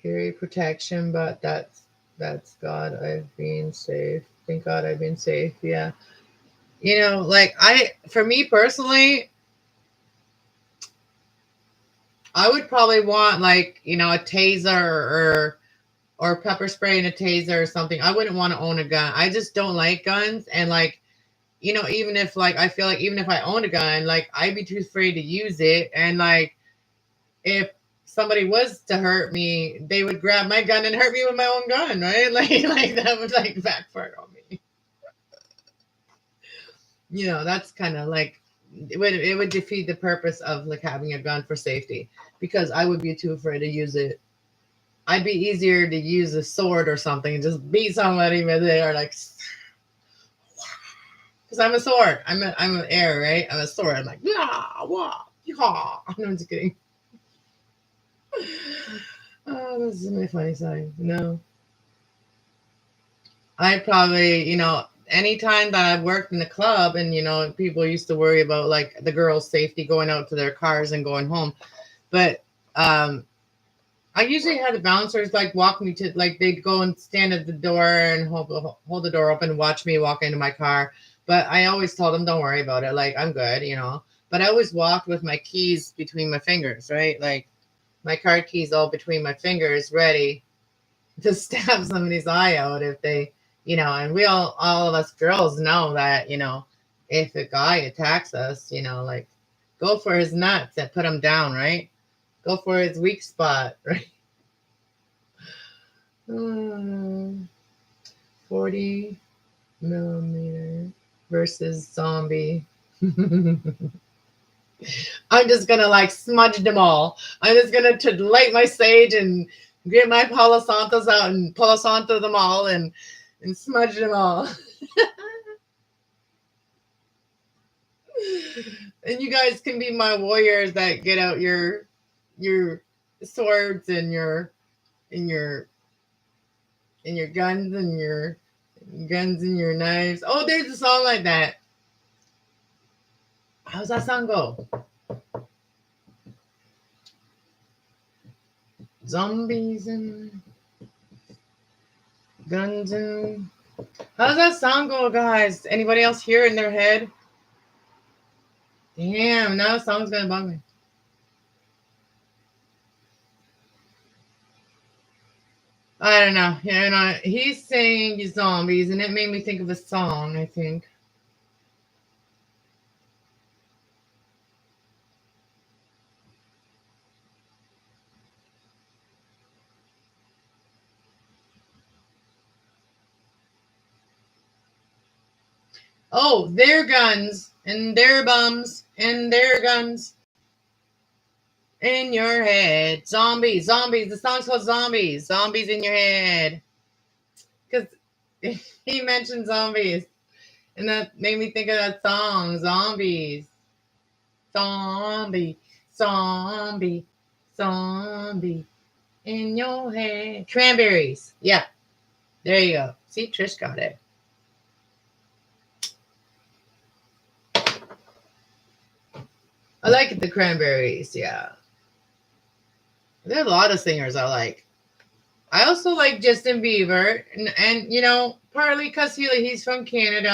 Carry protection, but that's God. I've been safe. Thank God I've been safe. Yeah. You know, like for me personally, I would probably want like, you know, a taser or pepper spray and a taser or something. I wouldn't want to own a gun. I just don't like guns. And like, you know, even if like I feel like even if I own a gun, like I'd be too afraid to use it. And like if somebody was to hurt me, they would grab my gun and hurt me with my own gun, right? Like that would like backfire on me. You know, that's kind of like it would defeat the purpose of like having a gun for safety, because I would be too afraid to use it. I'd be easier to use a sword or something and just beat somebody with it, or like, because I'm a sword. I'm an air, right? I'm a sword. I'm like, yeah, wah, yeehaw. I'm just kidding. Oh, this is my funny side. No, I probably, you know, anytime that I've worked in the club and, you know, people used to worry about like the girls' safety going out to their cars and going home. But I usually had the bouncers like walk me to, like, they'd go and stand at the door and hold the door open and watch me walk into my car. But I always told them, don't worry about it. Like, I'm good, you know. But I always walked with my keys between my fingers, right? Like, my car keys all between my fingers, ready to stab somebody's eye out if they, you know. And we all of us girls know that, you know, if a guy attacks us, you know, like, go for his nuts and put him down, right? Go for his weak spot, right? 40 millimeter versus zombie. I'm just gonna like smudge them all. I'm just gonna light my sage and get my Palo Santos out and Palo Santo them all and smudge them all. And you guys can be my warriors that get out your swords and your and your and your guns and your knives. Oh, there's a song like that. How's that song go? Zombies and guns and how's that song go, guys? Anybody else hear it in their head? Damn, now the song's gonna bug me. I don't know. He's saying zombies, and it made me think of a song, I think. Oh, their guns and their bums and their guns in your head. Zombies, zombies. The song's called Zombies. Zombies in your head. Because he mentioned zombies. And that made me think of that song, Zombies. Zombie, zombie, zombie in your head. Cranberries. Yeah. There you go. See, Trish got it. I like the Cranberries, yeah. There are a lot of singers I like. I also like Justin Bieber, and partly because he's from Canada,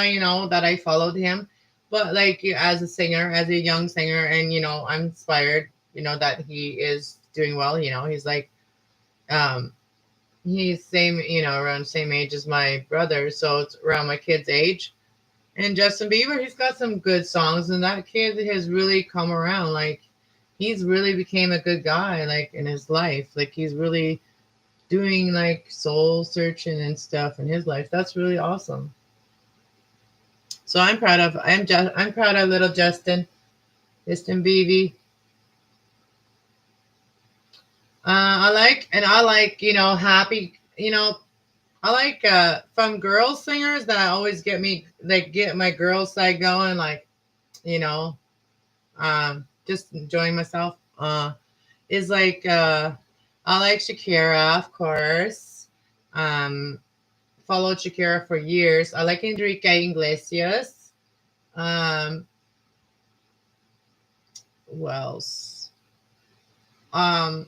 that I followed him. But like as a singer, as a young singer, and I'm inspired, that he is doing well. He's like, he's same, around the same age as my brother, so it's around my kid's age. And Justin Bieber, he's got some good songs, and that kid has really come around. Like, he's really became a good guy, like, in his life. Like, he's really doing, like, soul searching and stuff in his life. That's really awesome. So I'm proud of little Justin Bieber. I like, happy, I like from girl singers that always get my girl side going, like, just enjoying myself. Is like I like Shakira, of course. Followed Shakira for years. I like Enrique Iglesias. Who else? I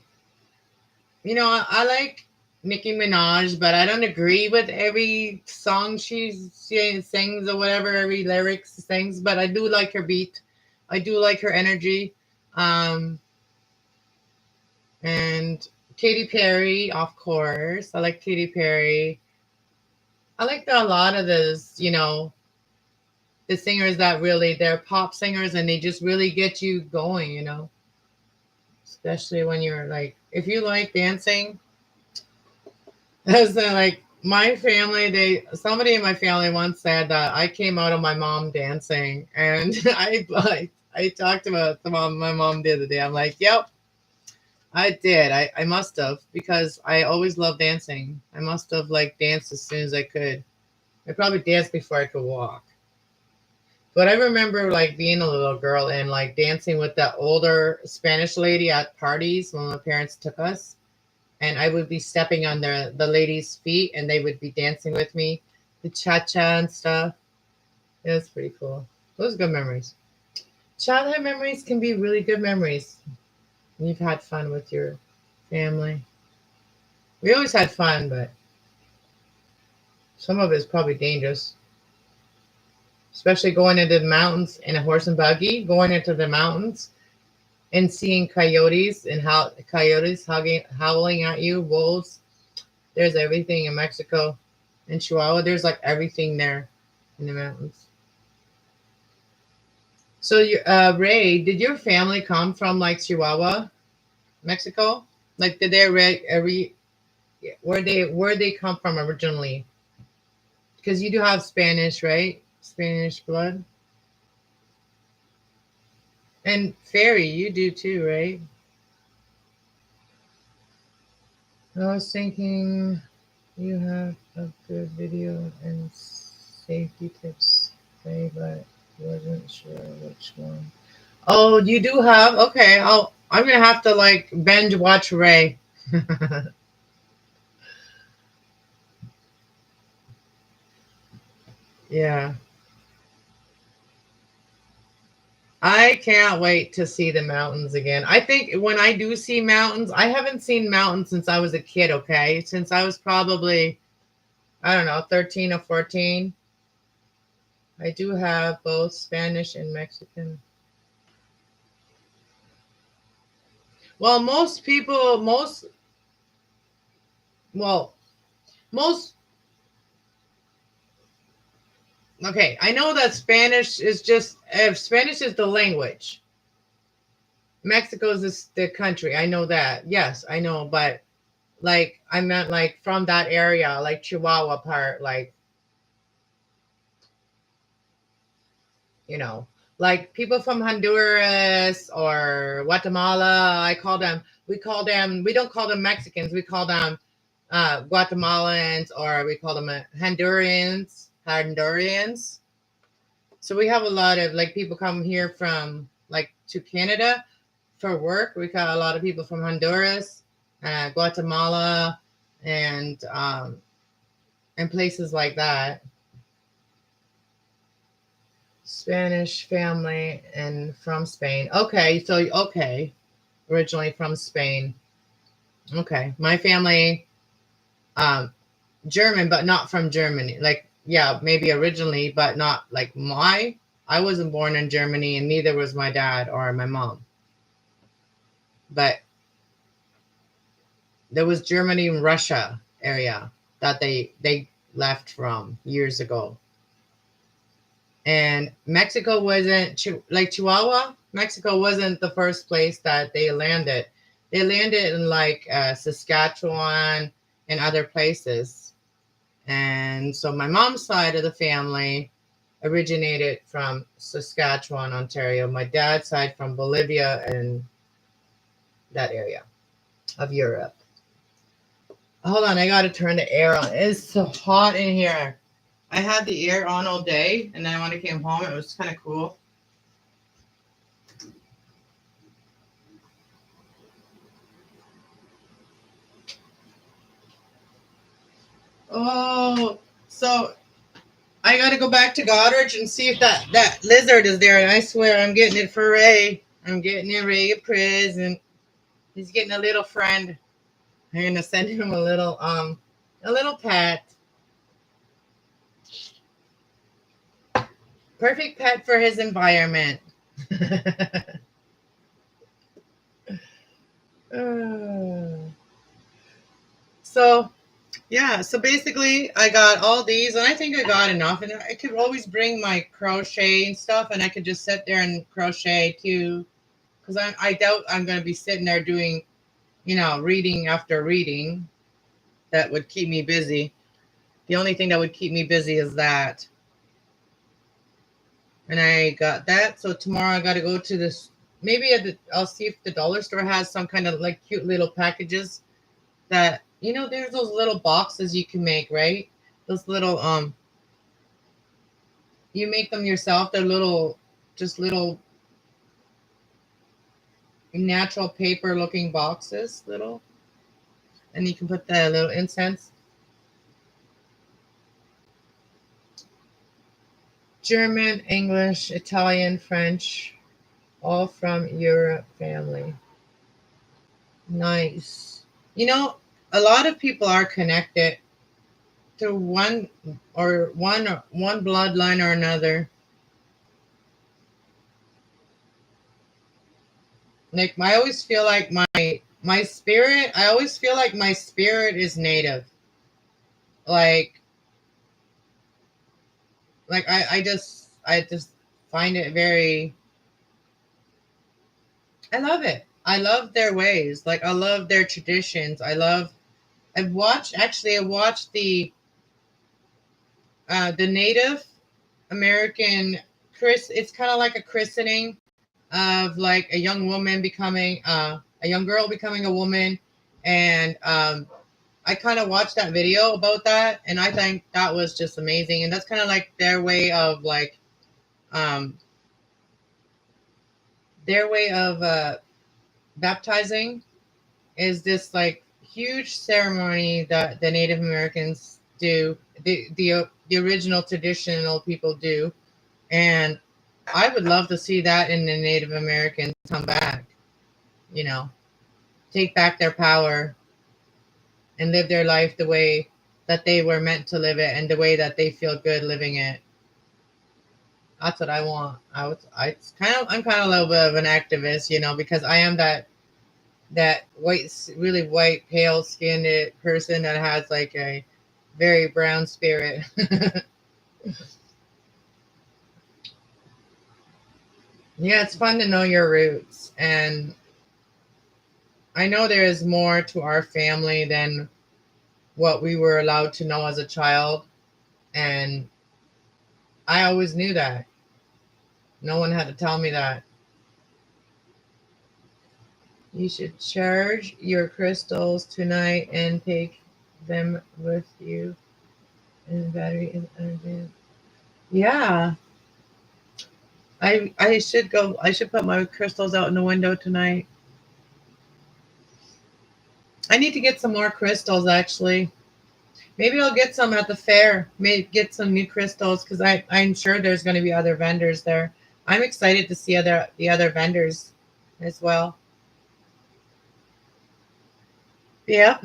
like Nicki Minaj, but I don't agree with every song she sings or whatever, every lyrics sings. But I do like her beat. I do like her energy. And Katy Perry, of course. I like Katy Perry. I like a lot of those, the singers that really, they're pop singers and they just really get you going, especially when you're like, if you like dancing. So like my family, somebody in my family once said that I came out of my mom dancing, and I talked about my mom the other day. I'm like, yep, I did. I must have, because I always loved dancing. I must have like danced as soon as I could. I probably danced before I could walk. But I remember like being a little girl and like dancing with that older Spanish lady at parties when my parents took us. And I would be stepping on the ladies' feet and they would be dancing with me, the cha-cha and stuff. It was pretty cool. Those are good memories. Childhood memories can be really good memories. You've had fun with your family. We always had fun, but some of it's probably dangerous. Especially going into the mountains in a horse and buggy, going into the mountains and seeing coyotes and coyotes howling at you, wolves. There's everything in Mexico. In Chihuahua, there's like everything there in the mountains. So, Ray, did your family come from like Chihuahua? Mexico? Like, did they where they come from originally? Because you do have Spanish, right? Spanish blood. And Fairy, you do too, right? I was thinking you have a good video and safety tips, okay, but wasn't sure which one. Oh, you do have? Okay, I'm gonna have to like binge watch Ray. Yeah. I can't wait to see the mountains again. I think when I do see mountains, I haven't seen mountains since I was a kid, okay? Since I was probably, I don't know, 13 or 14. I do have both Spanish and Mexican. Well, well, most, okay, I know that Spanish is just, if Spanish is the language, Mexico is the country. I know that. Yes, I know, but like, I meant like from that area, like Chihuahua part, like, you know, like people from Honduras or Guatemala. We don't call them Mexicans. We call them Guatemalans, or we call them Hondurians. So we have a lot of like people come here from like to Canada for work. We got a lot of people from Honduras, Guatemala, and places like that. Spanish family and from Spain. Okay, so okay, originally from Spain. Okay, my family, um, German, but not from Germany. Like, yeah, maybe originally, but not like my. I wasn't born in Germany, and neither was my dad or my mom. But there was Germany and Russia area that they left from years ago. And Mexico wasn't like Chihuahua. Mexico wasn't the first place that they landed. They landed in like Saskatchewan and other places. And so my mom's side of the family originated from Saskatchewan, Ontario. My dad's side from Bolivia and that area of Europe. Hold on, I gotta turn the air on. It's so hot in here. I had the air on all day, and then when I came home, it was kind of cool. Oh, so I gotta go back to Goddard and see if that lizard is there. And I swear, I'm getting it for Ray. I'm getting it Ray a present. He's getting a little friend. I'm gonna send him a little pet. Perfect pet for his environment. Uh, so yeah, so basically I got all these, and I think I got enough, and I could always bring my crochet and stuff, and I could just sit there and crochet too, because I doubt I'm gonna be sitting there doing, reading after reading. That would keep me busy. The only thing that would keep me busy is that. And I got that. So tomorrow I got to go to this. Maybe I'll see if the dollar store has some kind of like cute little packages that, there's those little boxes you can make, right? Those little, you make them yourself. They're little, just little natural paper looking boxes, little. And you can put the little incense. German, English, Italian, French, all from Europe family. Nice. You know, a lot of people are connected to one bloodline or another. Like I always feel like my spirit. I always feel like my spirit is native. Like I just find it very. I love it. I love their ways. Like I love their traditions. I watched the Native American Chris. It's kind of like a christening of like a young woman becoming a young girl becoming a woman, and I kind of watched that video about that, and I think that was just amazing. And that's kind of like um, their way of baptizing is this like huge ceremony that the Native Americans do, the original traditional people do, and I would love to see that in the Native Americans come back, you know, take back their power and live their life the way that they were meant to live it and the way that they feel good living it. That's what I want. I'm kind of a little bit of an activist, because I am that white, really white, pale skinned person that has like a very brown spirit. Yeah, it's fun to know your roots. And I know there is more to our family than what we were allowed to know as a child. And I always knew that. No one had to tell me that. You should charge your crystals tonight and take them with you. And the battery is energy. Yeah. I should go. I should put my crystals out in the window tonight. I need to get some more crystals actually. Maybe I'll get some at the fair. Maybe get some new crystals because I'm sure there's going to be other vendors there. I'm excited to see the other vendors as well. Yep.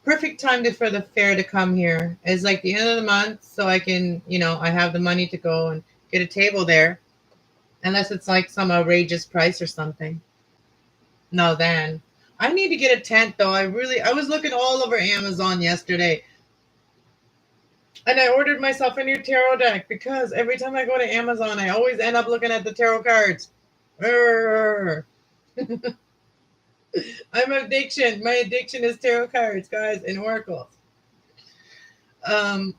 Perfect time for the fair to come here. It's like the end of the month, so I can, I have the money to go and get a table there, unless it's like some outrageous price or something. No, then I need to get a tent though. I was looking all over Amazon yesterday, and I ordered myself a new tarot deck because every time I go to Amazon, I always end up looking at the tarot cards. Urgh. I'm addiction. My addiction is tarot cards, guys, and oracles. Um,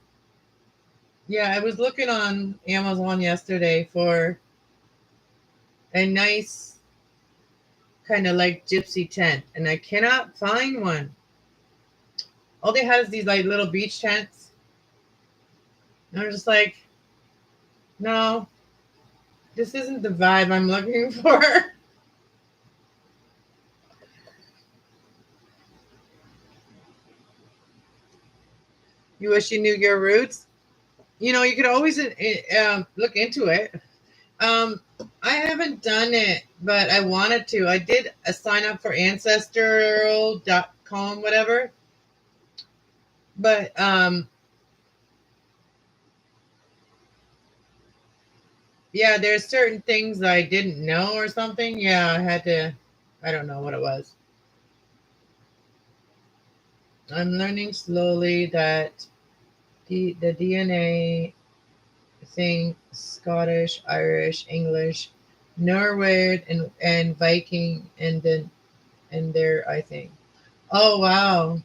yeah, I was looking on Amazon yesterday for a nice kind of like gypsy tent, and I cannot find one. All they have is these like little beach tents. And I'm just like, no, this isn't the vibe I'm looking for. You wish you knew your roots. You could always look into it. Um, I haven't done it, but I wanted to. I did a sign up for ancestral.com, whatever. But yeah, there's certain things I didn't know or something. Yeah, I don't know what it was. I'm learning slowly that the DNA thing, Scottish, Irish, English, Norwegian, and Viking, and there, I think. Oh wow.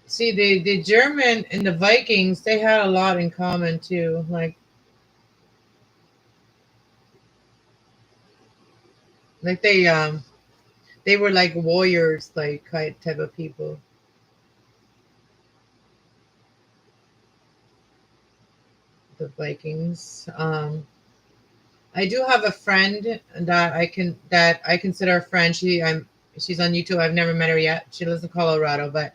See, the German and the Vikings, they had a lot in common too. Like they were like warriors, like type of people. The Vikings. I do have a friend that I consider a friend. She's on YouTube. I've never met her yet. She lives in Colorado, but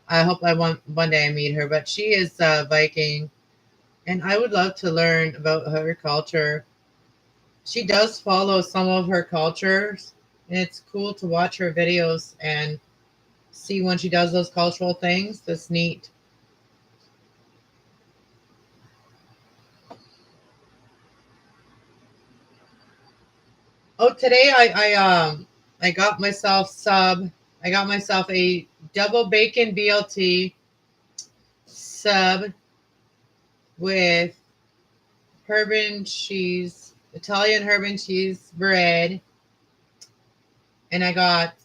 I hope one day I meet her. But she is Viking, and I would love to learn about her culture. She does follow some of her cultures, and it's cool to watch her videos and see when she does those cultural things. That's neat. Oh, today I got myself I got myself a double bacon BLT sub with herb and cheese, Italian herb and cheese bread, and I got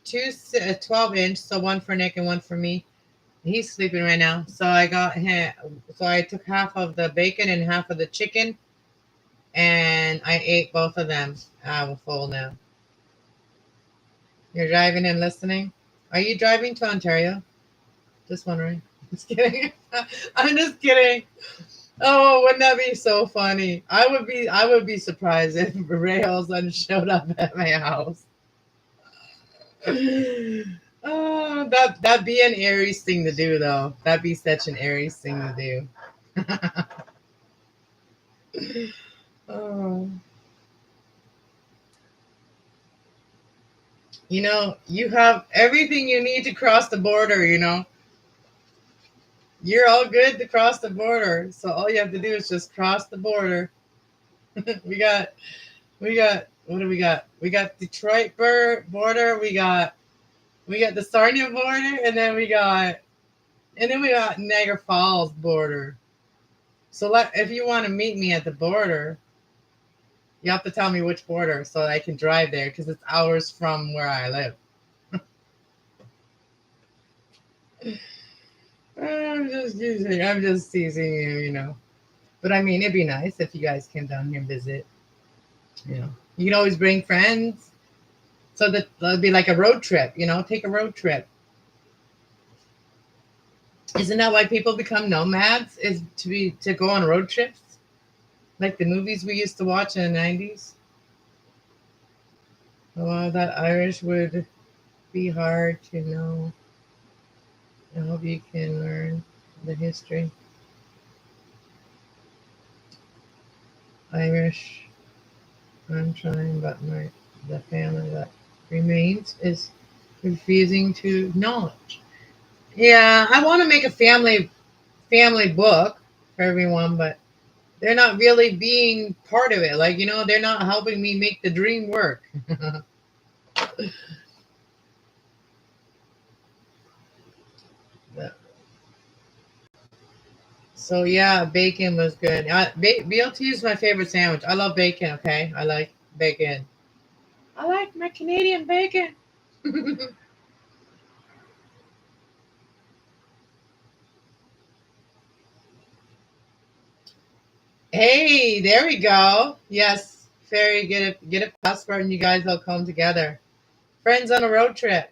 12-inch, so one for Nick and one for me. He's sleeping right now, so I got him. So I took half of the bacon and half of the chicken, and I ate both of them. I'm full now. You're driving and listening. Are you driving to Ontario? Just wondering. Just kidding. I'm just kidding. Oh, wouldn't that be so funny? I would be surprised if Ray Olsen showed up at my house. Oh, that'd be an Aries thing to do, though. That'd be such an Aries thing to do. Oh, you have everything you need to cross the border. You're all good to cross the border. So all you have to do is just cross the border. we got, we got, what do we got? We got Detroit border. We got the Sarnia border, and then we got Niagara Falls border. So if you want to meet me at the border, you have to tell me which border so that I can drive there because it's hours from where I live. I'm just teasing you. But I mean, it'd be nice if you guys came down here and visit. You can always bring friends, so that it'll be like a road trip. Take a road trip. Isn't that why people become nomads? Is to go on road trips, like the movies we used to watch in the 90s. Oh, that Irish would be hard to know. I hope you can learn the history. Irish. I'm trying, but the family that remains is refusing to acknowledge. Yeah, I want to make a family book for everyone, but they're not really being part of it. Like, they're not helping me make the dream work. So yeah, bacon was good. BLT is my favorite sandwich. I love bacon. Okay, I like bacon. I like my Canadian bacon. Hey, there we go. Yes, Fairy, get a passport, and you guys will come together. Friends on a road trip.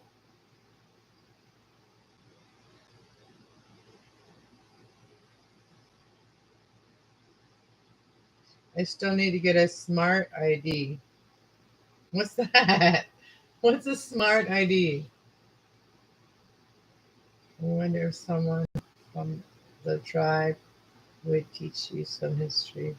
I still need to get a smart ID. What's that? What's a smart ID? I wonder if someone from the tribe would teach you some history.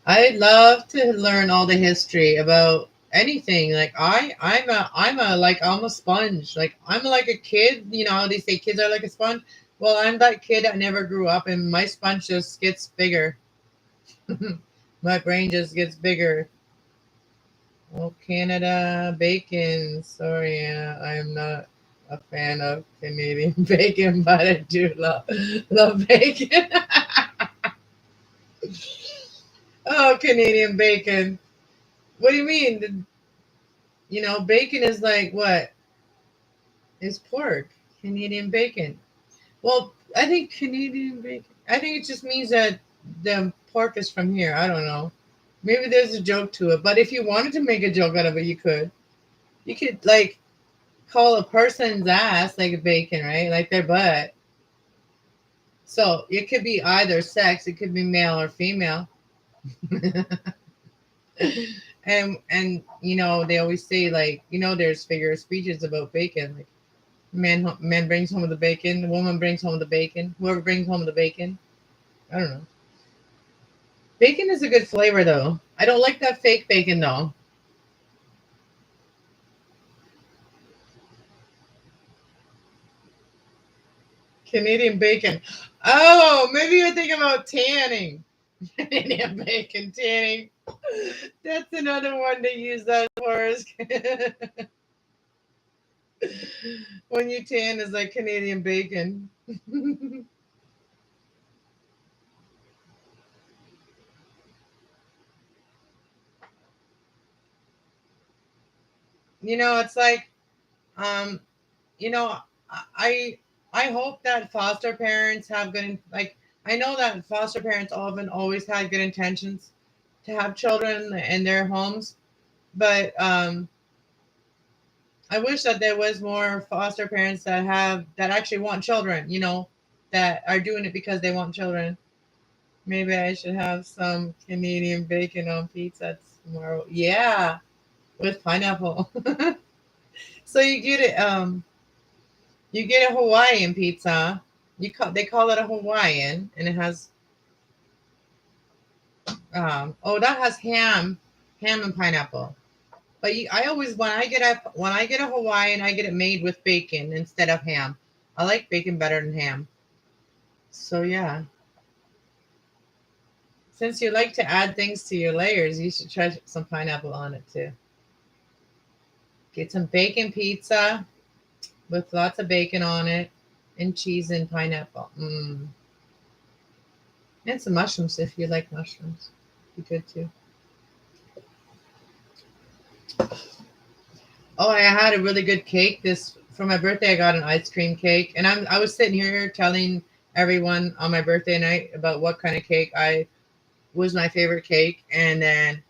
I'd love to learn all the history about anything. Like I'm a sponge. Like I'm like a kid. How they say kids are like a sponge. Well, I'm that kid that never grew up, and my sponge just gets bigger. My brain just gets bigger. Oh, Canada bacon. Sorry, I'm not a fan of Canadian bacon, but I do love bacon. Oh, Canadian bacon. What do you mean? Bacon is like what? Is pork. Canadian bacon. Well, I think Canadian bacon. I think it just means that the pork is from here. I don't know. Maybe there's a joke to it, but if you wanted to make a joke out of it, you could. You could like call a person's ass like a bacon, right? Like their butt. So it could be either sex. It could be male or female. And they always say like there's figure of speeches about bacon. Like man brings home the bacon. The woman brings home the bacon. Whoever brings home the bacon. I don't know. Bacon is a good flavor though. I don't like that fake bacon though. Canadian bacon. Oh, maybe you're thinking about tanning. Canadian bacon tanning. That's another one to use that for. When you tan is like Canadian bacon. It's like, um, you know, I I hope that foster parents have good, like, I know that foster parents often always had good intentions to have children in their homes, but I wish that there was more foster parents that actually want children, that are doing it because they want children. Maybe I should have some Canadian bacon on pizza tomorrow. Yeah, with pineapple. So you get a Hawaiian pizza. They call it a Hawaiian, and it has that has ham and pineapple. But I always when I get a Hawaiian, I get it made with bacon instead of ham. I like bacon better than ham. So yeah, since you like to add things to your layers, you should try some pineapple on it too. Get some bacon pizza with lots of bacon on it and cheese and pineapple. And some mushrooms if you like mushrooms. Be good too. Oh, I had a really good cake. This for my birthday. I got an ice cream cake, and I was sitting here telling everyone on my birthday night about what kind of cake I was my favorite cake, and then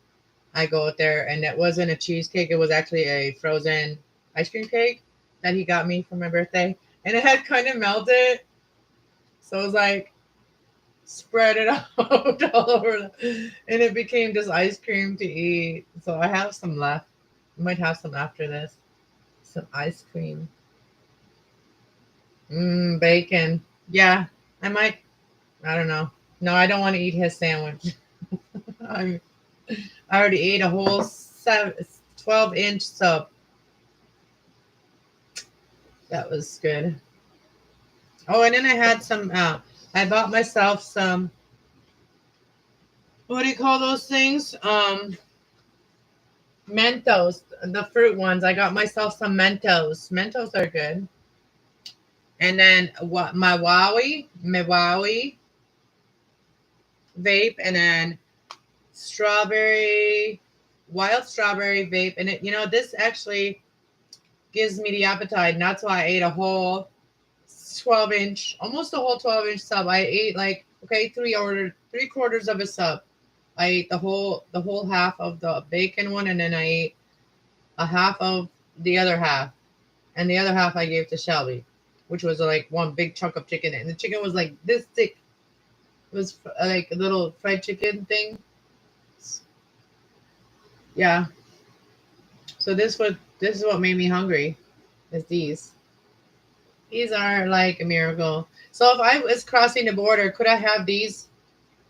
I go out there, and it wasn't a cheesecake. It was actually a frozen ice cream cake that he got me for my birthday, and it had kind of melted, so it was like spread it out all over, and it became just ice cream to eat. So I have some left. I might have some after this. Some ice cream. Bacon. Yeah, I might. I don't know. No, I don't want to eat his sandwich. I I already ate a whole 12-inch sub. That was good. Oh, and then I had some. I bought myself some. What do you call those things? Mentos, the fruit ones. I got myself some Mentos. Mentos are good. And then what? My Wowie vape, and then strawberry, wild strawberry vape. And this actually gives me the appetite. And that's why I ate a whole 12-inch, almost a whole 12-inch sub. I ate like, okay, three quarters of a sub. I ate the whole half of the bacon one, and then I ate a half of the other half, and the other half I gave to Shelby, which was like one big chunk of chicken, and the chicken was like this thick. It was like a little fried chicken thing. Yeah. So this is what made me hungry. Is these? These are like a miracle. So if I was crossing the border, could I have these?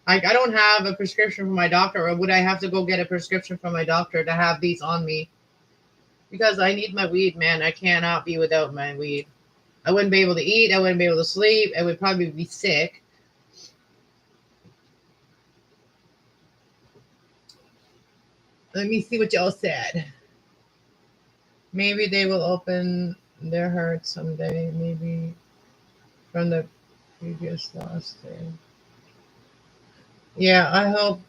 Like, I don't have a prescription from my doctor, or would I have to go get a prescription from my doctor to have these on me? Because I need my weed, man. I cannot be without my weed. I wouldn't be able to eat. I wouldn't be able to sleep. I would probably be sick. Let me see what y'all said. Maybe they will open their heart someday. Maybe from the previous last day. Yeah, I hope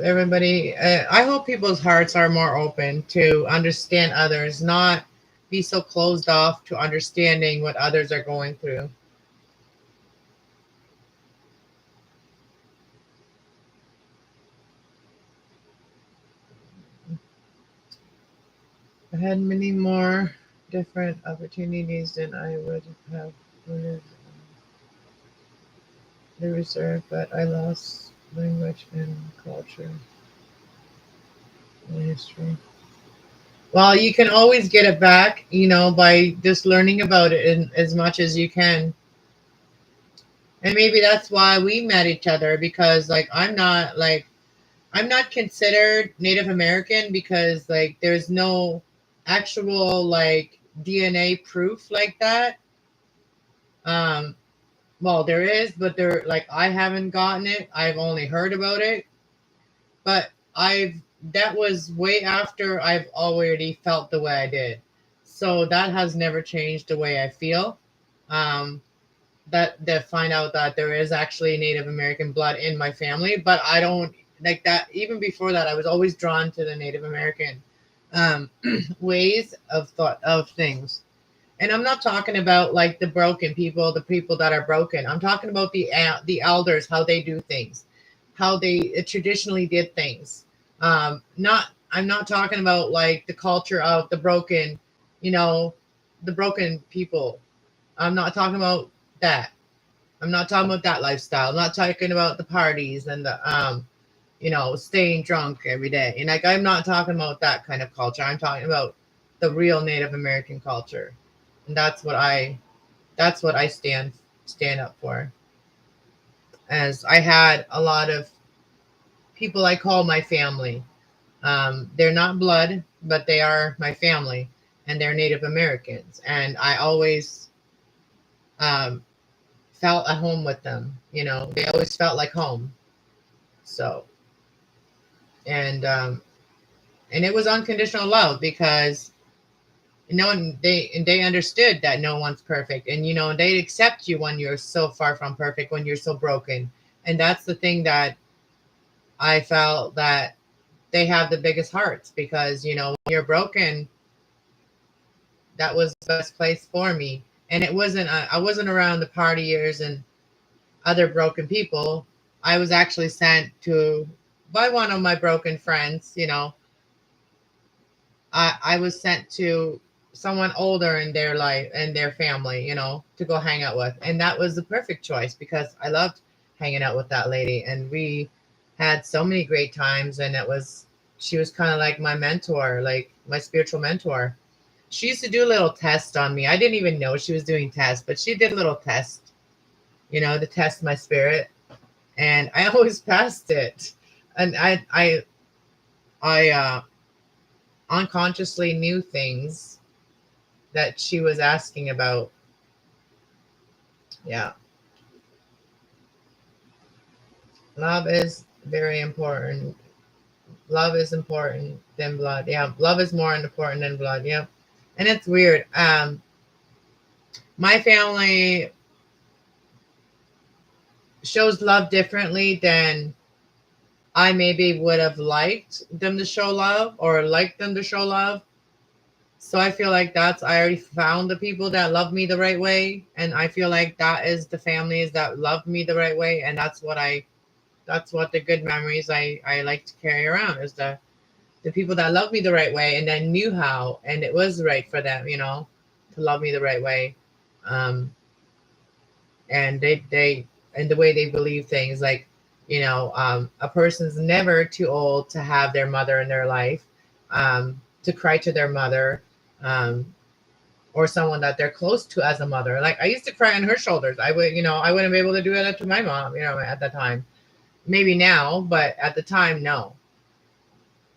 everybody. I hope people's hearts are more open to understand others, not be so closed off to understanding what others are going through. I had many more different opportunities than I would have wanted the reserve, but I lost language and culture and history. Well, you can always get it back, by just learning about it as much as you can. And maybe that's why we met each other, because like I'm not considered Native American because like there's no actual like DNA proof like that. Um well, there is, but I haven't gotten it. I've only heard about it. But I've that was way after I've already felt the way I did. So that has never changed the way I feel. Um that find out that there is actually Native American blood in my family, but I don't. like that. Even before that, I was always drawn to the Native American um, ways of thought of things. And I'm not talking about like the broken people, the people that are broken. I'm talking about the elders, how they do things, how they traditionally did things. Not I'm not talking about like the culture of the broken, you know, the broken people. I'm not talking about that. I'm not talking about that lifestyle. I'm not talking about the parties and the staying drunk every day. And like I'm not talking about that kind of culture. I'm talking about the real Native American culture. And that's what I stand up for. As I had a lot of people I call my family. They're not blood, but they are my family, and they're Native Americans. And I always um, felt at home with them. They always felt like home. So, and and it was unconditional love because no one they understood that no one's perfect, and they accept you when you're so far from perfect, when you're so broken. And that's the thing that I felt, that they have the biggest hearts, because when you're broken, that was the best place for me. And it wasn't I wasn't around the partiers and other broken people. I was actually sent to by one of my broken friends. I was sent to someone older in their life and their family, to go hang out with. And that was the perfect choice because I loved hanging out with that lady, and we had so many great times. And she was kind of like my mentor, like my spiritual mentor. She used to do a little test on me. I didn't even know she was doing tests, but she did a little test, to test my spirit. And I always passed it. And I unconsciously knew things that she was asking about. Yeah. Love is very important. Love is important than blood. Yeah. Love is more important than blood. Yeah. And it's weird. My family shows love differently than I maybe would have liked them to show love, or liked them to show love. So I feel like I already found the people that love me the right way. And I feel like that is the families that love me the right way. And that's what the good memories I like to carry around, is the people that love me the right way, and then knew how, and it was right for them, to love me the right way. Um, and they and the way they believe things, like, a person's never too old to have their mother in their life, to cry to their mother, um, or someone that they're close to as a mother. Like I used to cry on her shoulders. I wouldn't be able to do it to my mom, at the time. Maybe now, but at the time, no.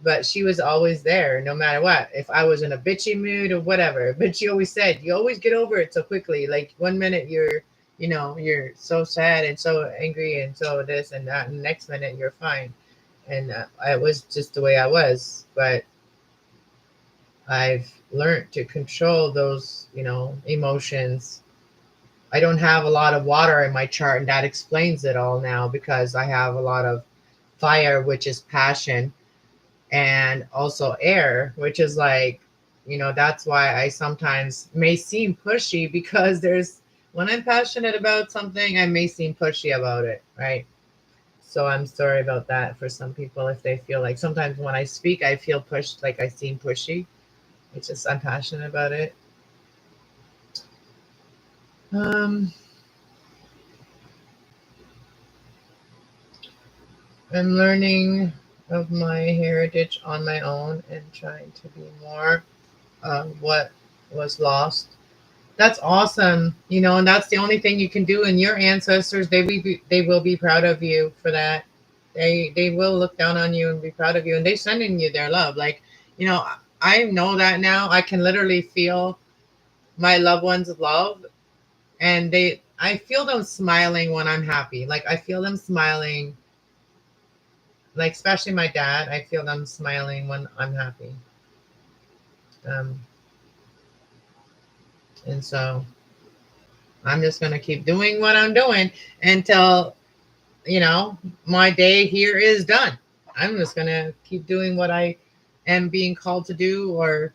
But she was always there no matter what. If I was in a bitchy mood or whatever. But she always said, you always get over it so quickly. Like one minute you're so sad and so angry and so this and that, and the next minute you're fine. And it was just the way I was. But I've learned to control those, emotions. I don't have a lot of water in my chart, and that explains it all now, because I have a lot of fire, which is passion, and also air, which is like, that's why I sometimes may seem pushy, because when I'm passionate about something, I may seem pushy about it, right? So I'm sorry about that for some people, if they feel like sometimes when I speak, I feel pushed, like I seem pushy. It's just I'm passionate about it. Um, I'm learning of my heritage on my own and trying to be more what was lost. That's awesome, and that's the only thing you can do. And your ancestors, they will be proud of you for that. They will look down on you and be proud of you, and they sending you their love. Like, I know that now. I can literally feel my loved ones' love, and I feel them smiling when I'm happy. Like I feel them smiling, like especially my dad. I feel them smiling when I'm happy. Um, and so I'm just gonna keep doing what I'm doing until my day here is done. I'm just gonna keep doing what I am being called to do, or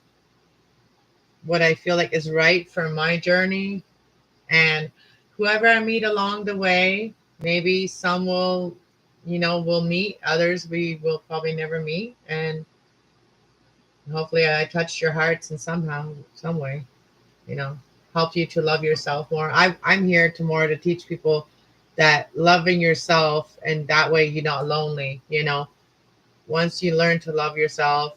what I feel like is right for my journey. And whoever I meet along the way, maybe some will, we'll meet, others we will probably never meet. And hopefully I touched your hearts in somehow, some way, you know, help you to love yourself more. I'm here tomorrow to teach people that loving yourself, and that way you're not lonely, once you learn to love yourself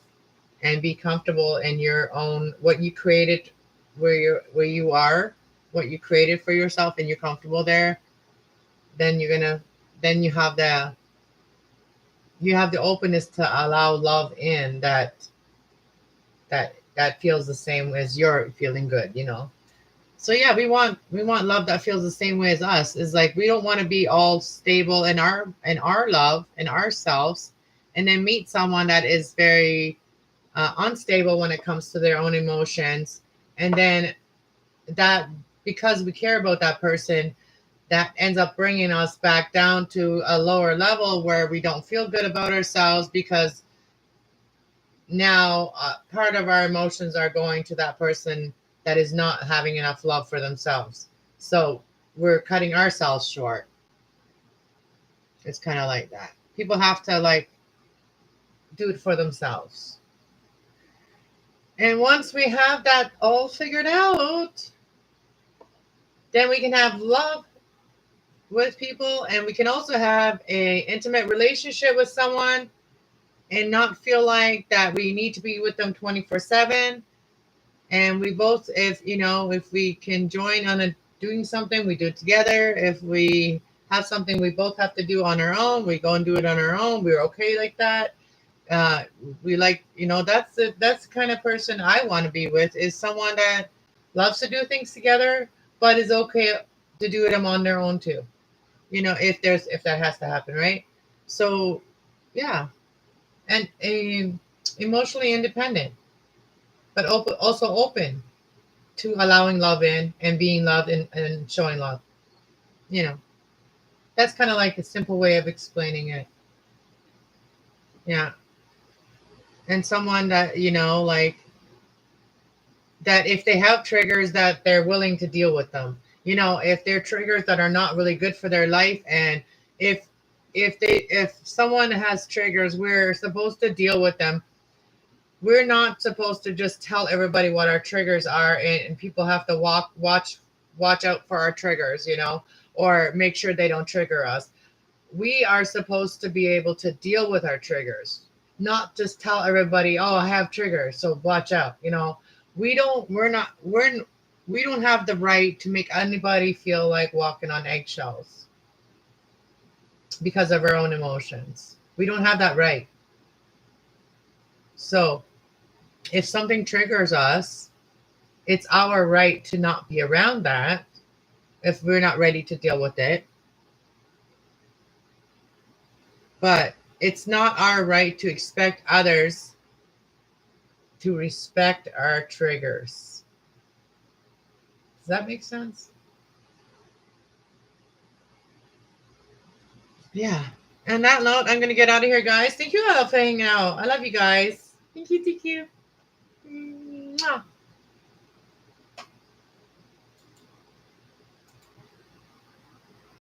and be comfortable in your own, what you created, where you are, what you created for yourself, and you're comfortable there, then then you have the openness to allow love in, that feels the same as you're feeling good. So yeah, we want love that feels the same way as us. Is like, we don't want to be all stable in our love, in ourselves, and then meet someone that is very unstable when it comes to their own emotions. And then that, because we care about that person, that ends up bringing us back down to a lower level where we don't feel good about ourselves, because now part of our emotions are going to that person that is not having enough love for themselves. So we're cutting ourselves short. It's kind of like that. People have to like do it for themselves. And once we have that all figured out, then we can have love with people, and we can also have a intimate relationship with someone, and not feel like that we need to be with them 24/7. And we both, if we can join on doing something, we do it together. If we have something we both have to do on our own, we go and do it on our own. We're okay like that. uh we like, that's the kind of person I want to be with, is someone that loves to do things together, but is okay to do them on their own too. If that has to happen, right? So yeah. And emotionally independent, but also open to allowing love in, and being loved, and showing love. You know, that's kind of like a simple way of explaining it. Yeah. And someone that, like, that if they have triggers, that they're willing to deal with them. If they're triggers that are not really good for their life, and if if someone has triggers, we're supposed to deal with them. We're not supposed to just tell everybody what our triggers are, and people have to watch out for our triggers, or make sure they don't trigger us. We are supposed to be able to deal with our triggers, not just tell everybody, oh, I have triggers, so watch out. We don't have the right to make anybody feel like walking on eggshells because of our own emotions. We don't have that right. So if something triggers us, it's our right to not be around that if we're not ready to deal with it. But it's not our right to expect others to respect our triggers. Does that make sense? Yeah. On that note, I'm going to get out of here, guys. Thank you all for hanging out. I love you guys. Thank you. Thank you. Mwah.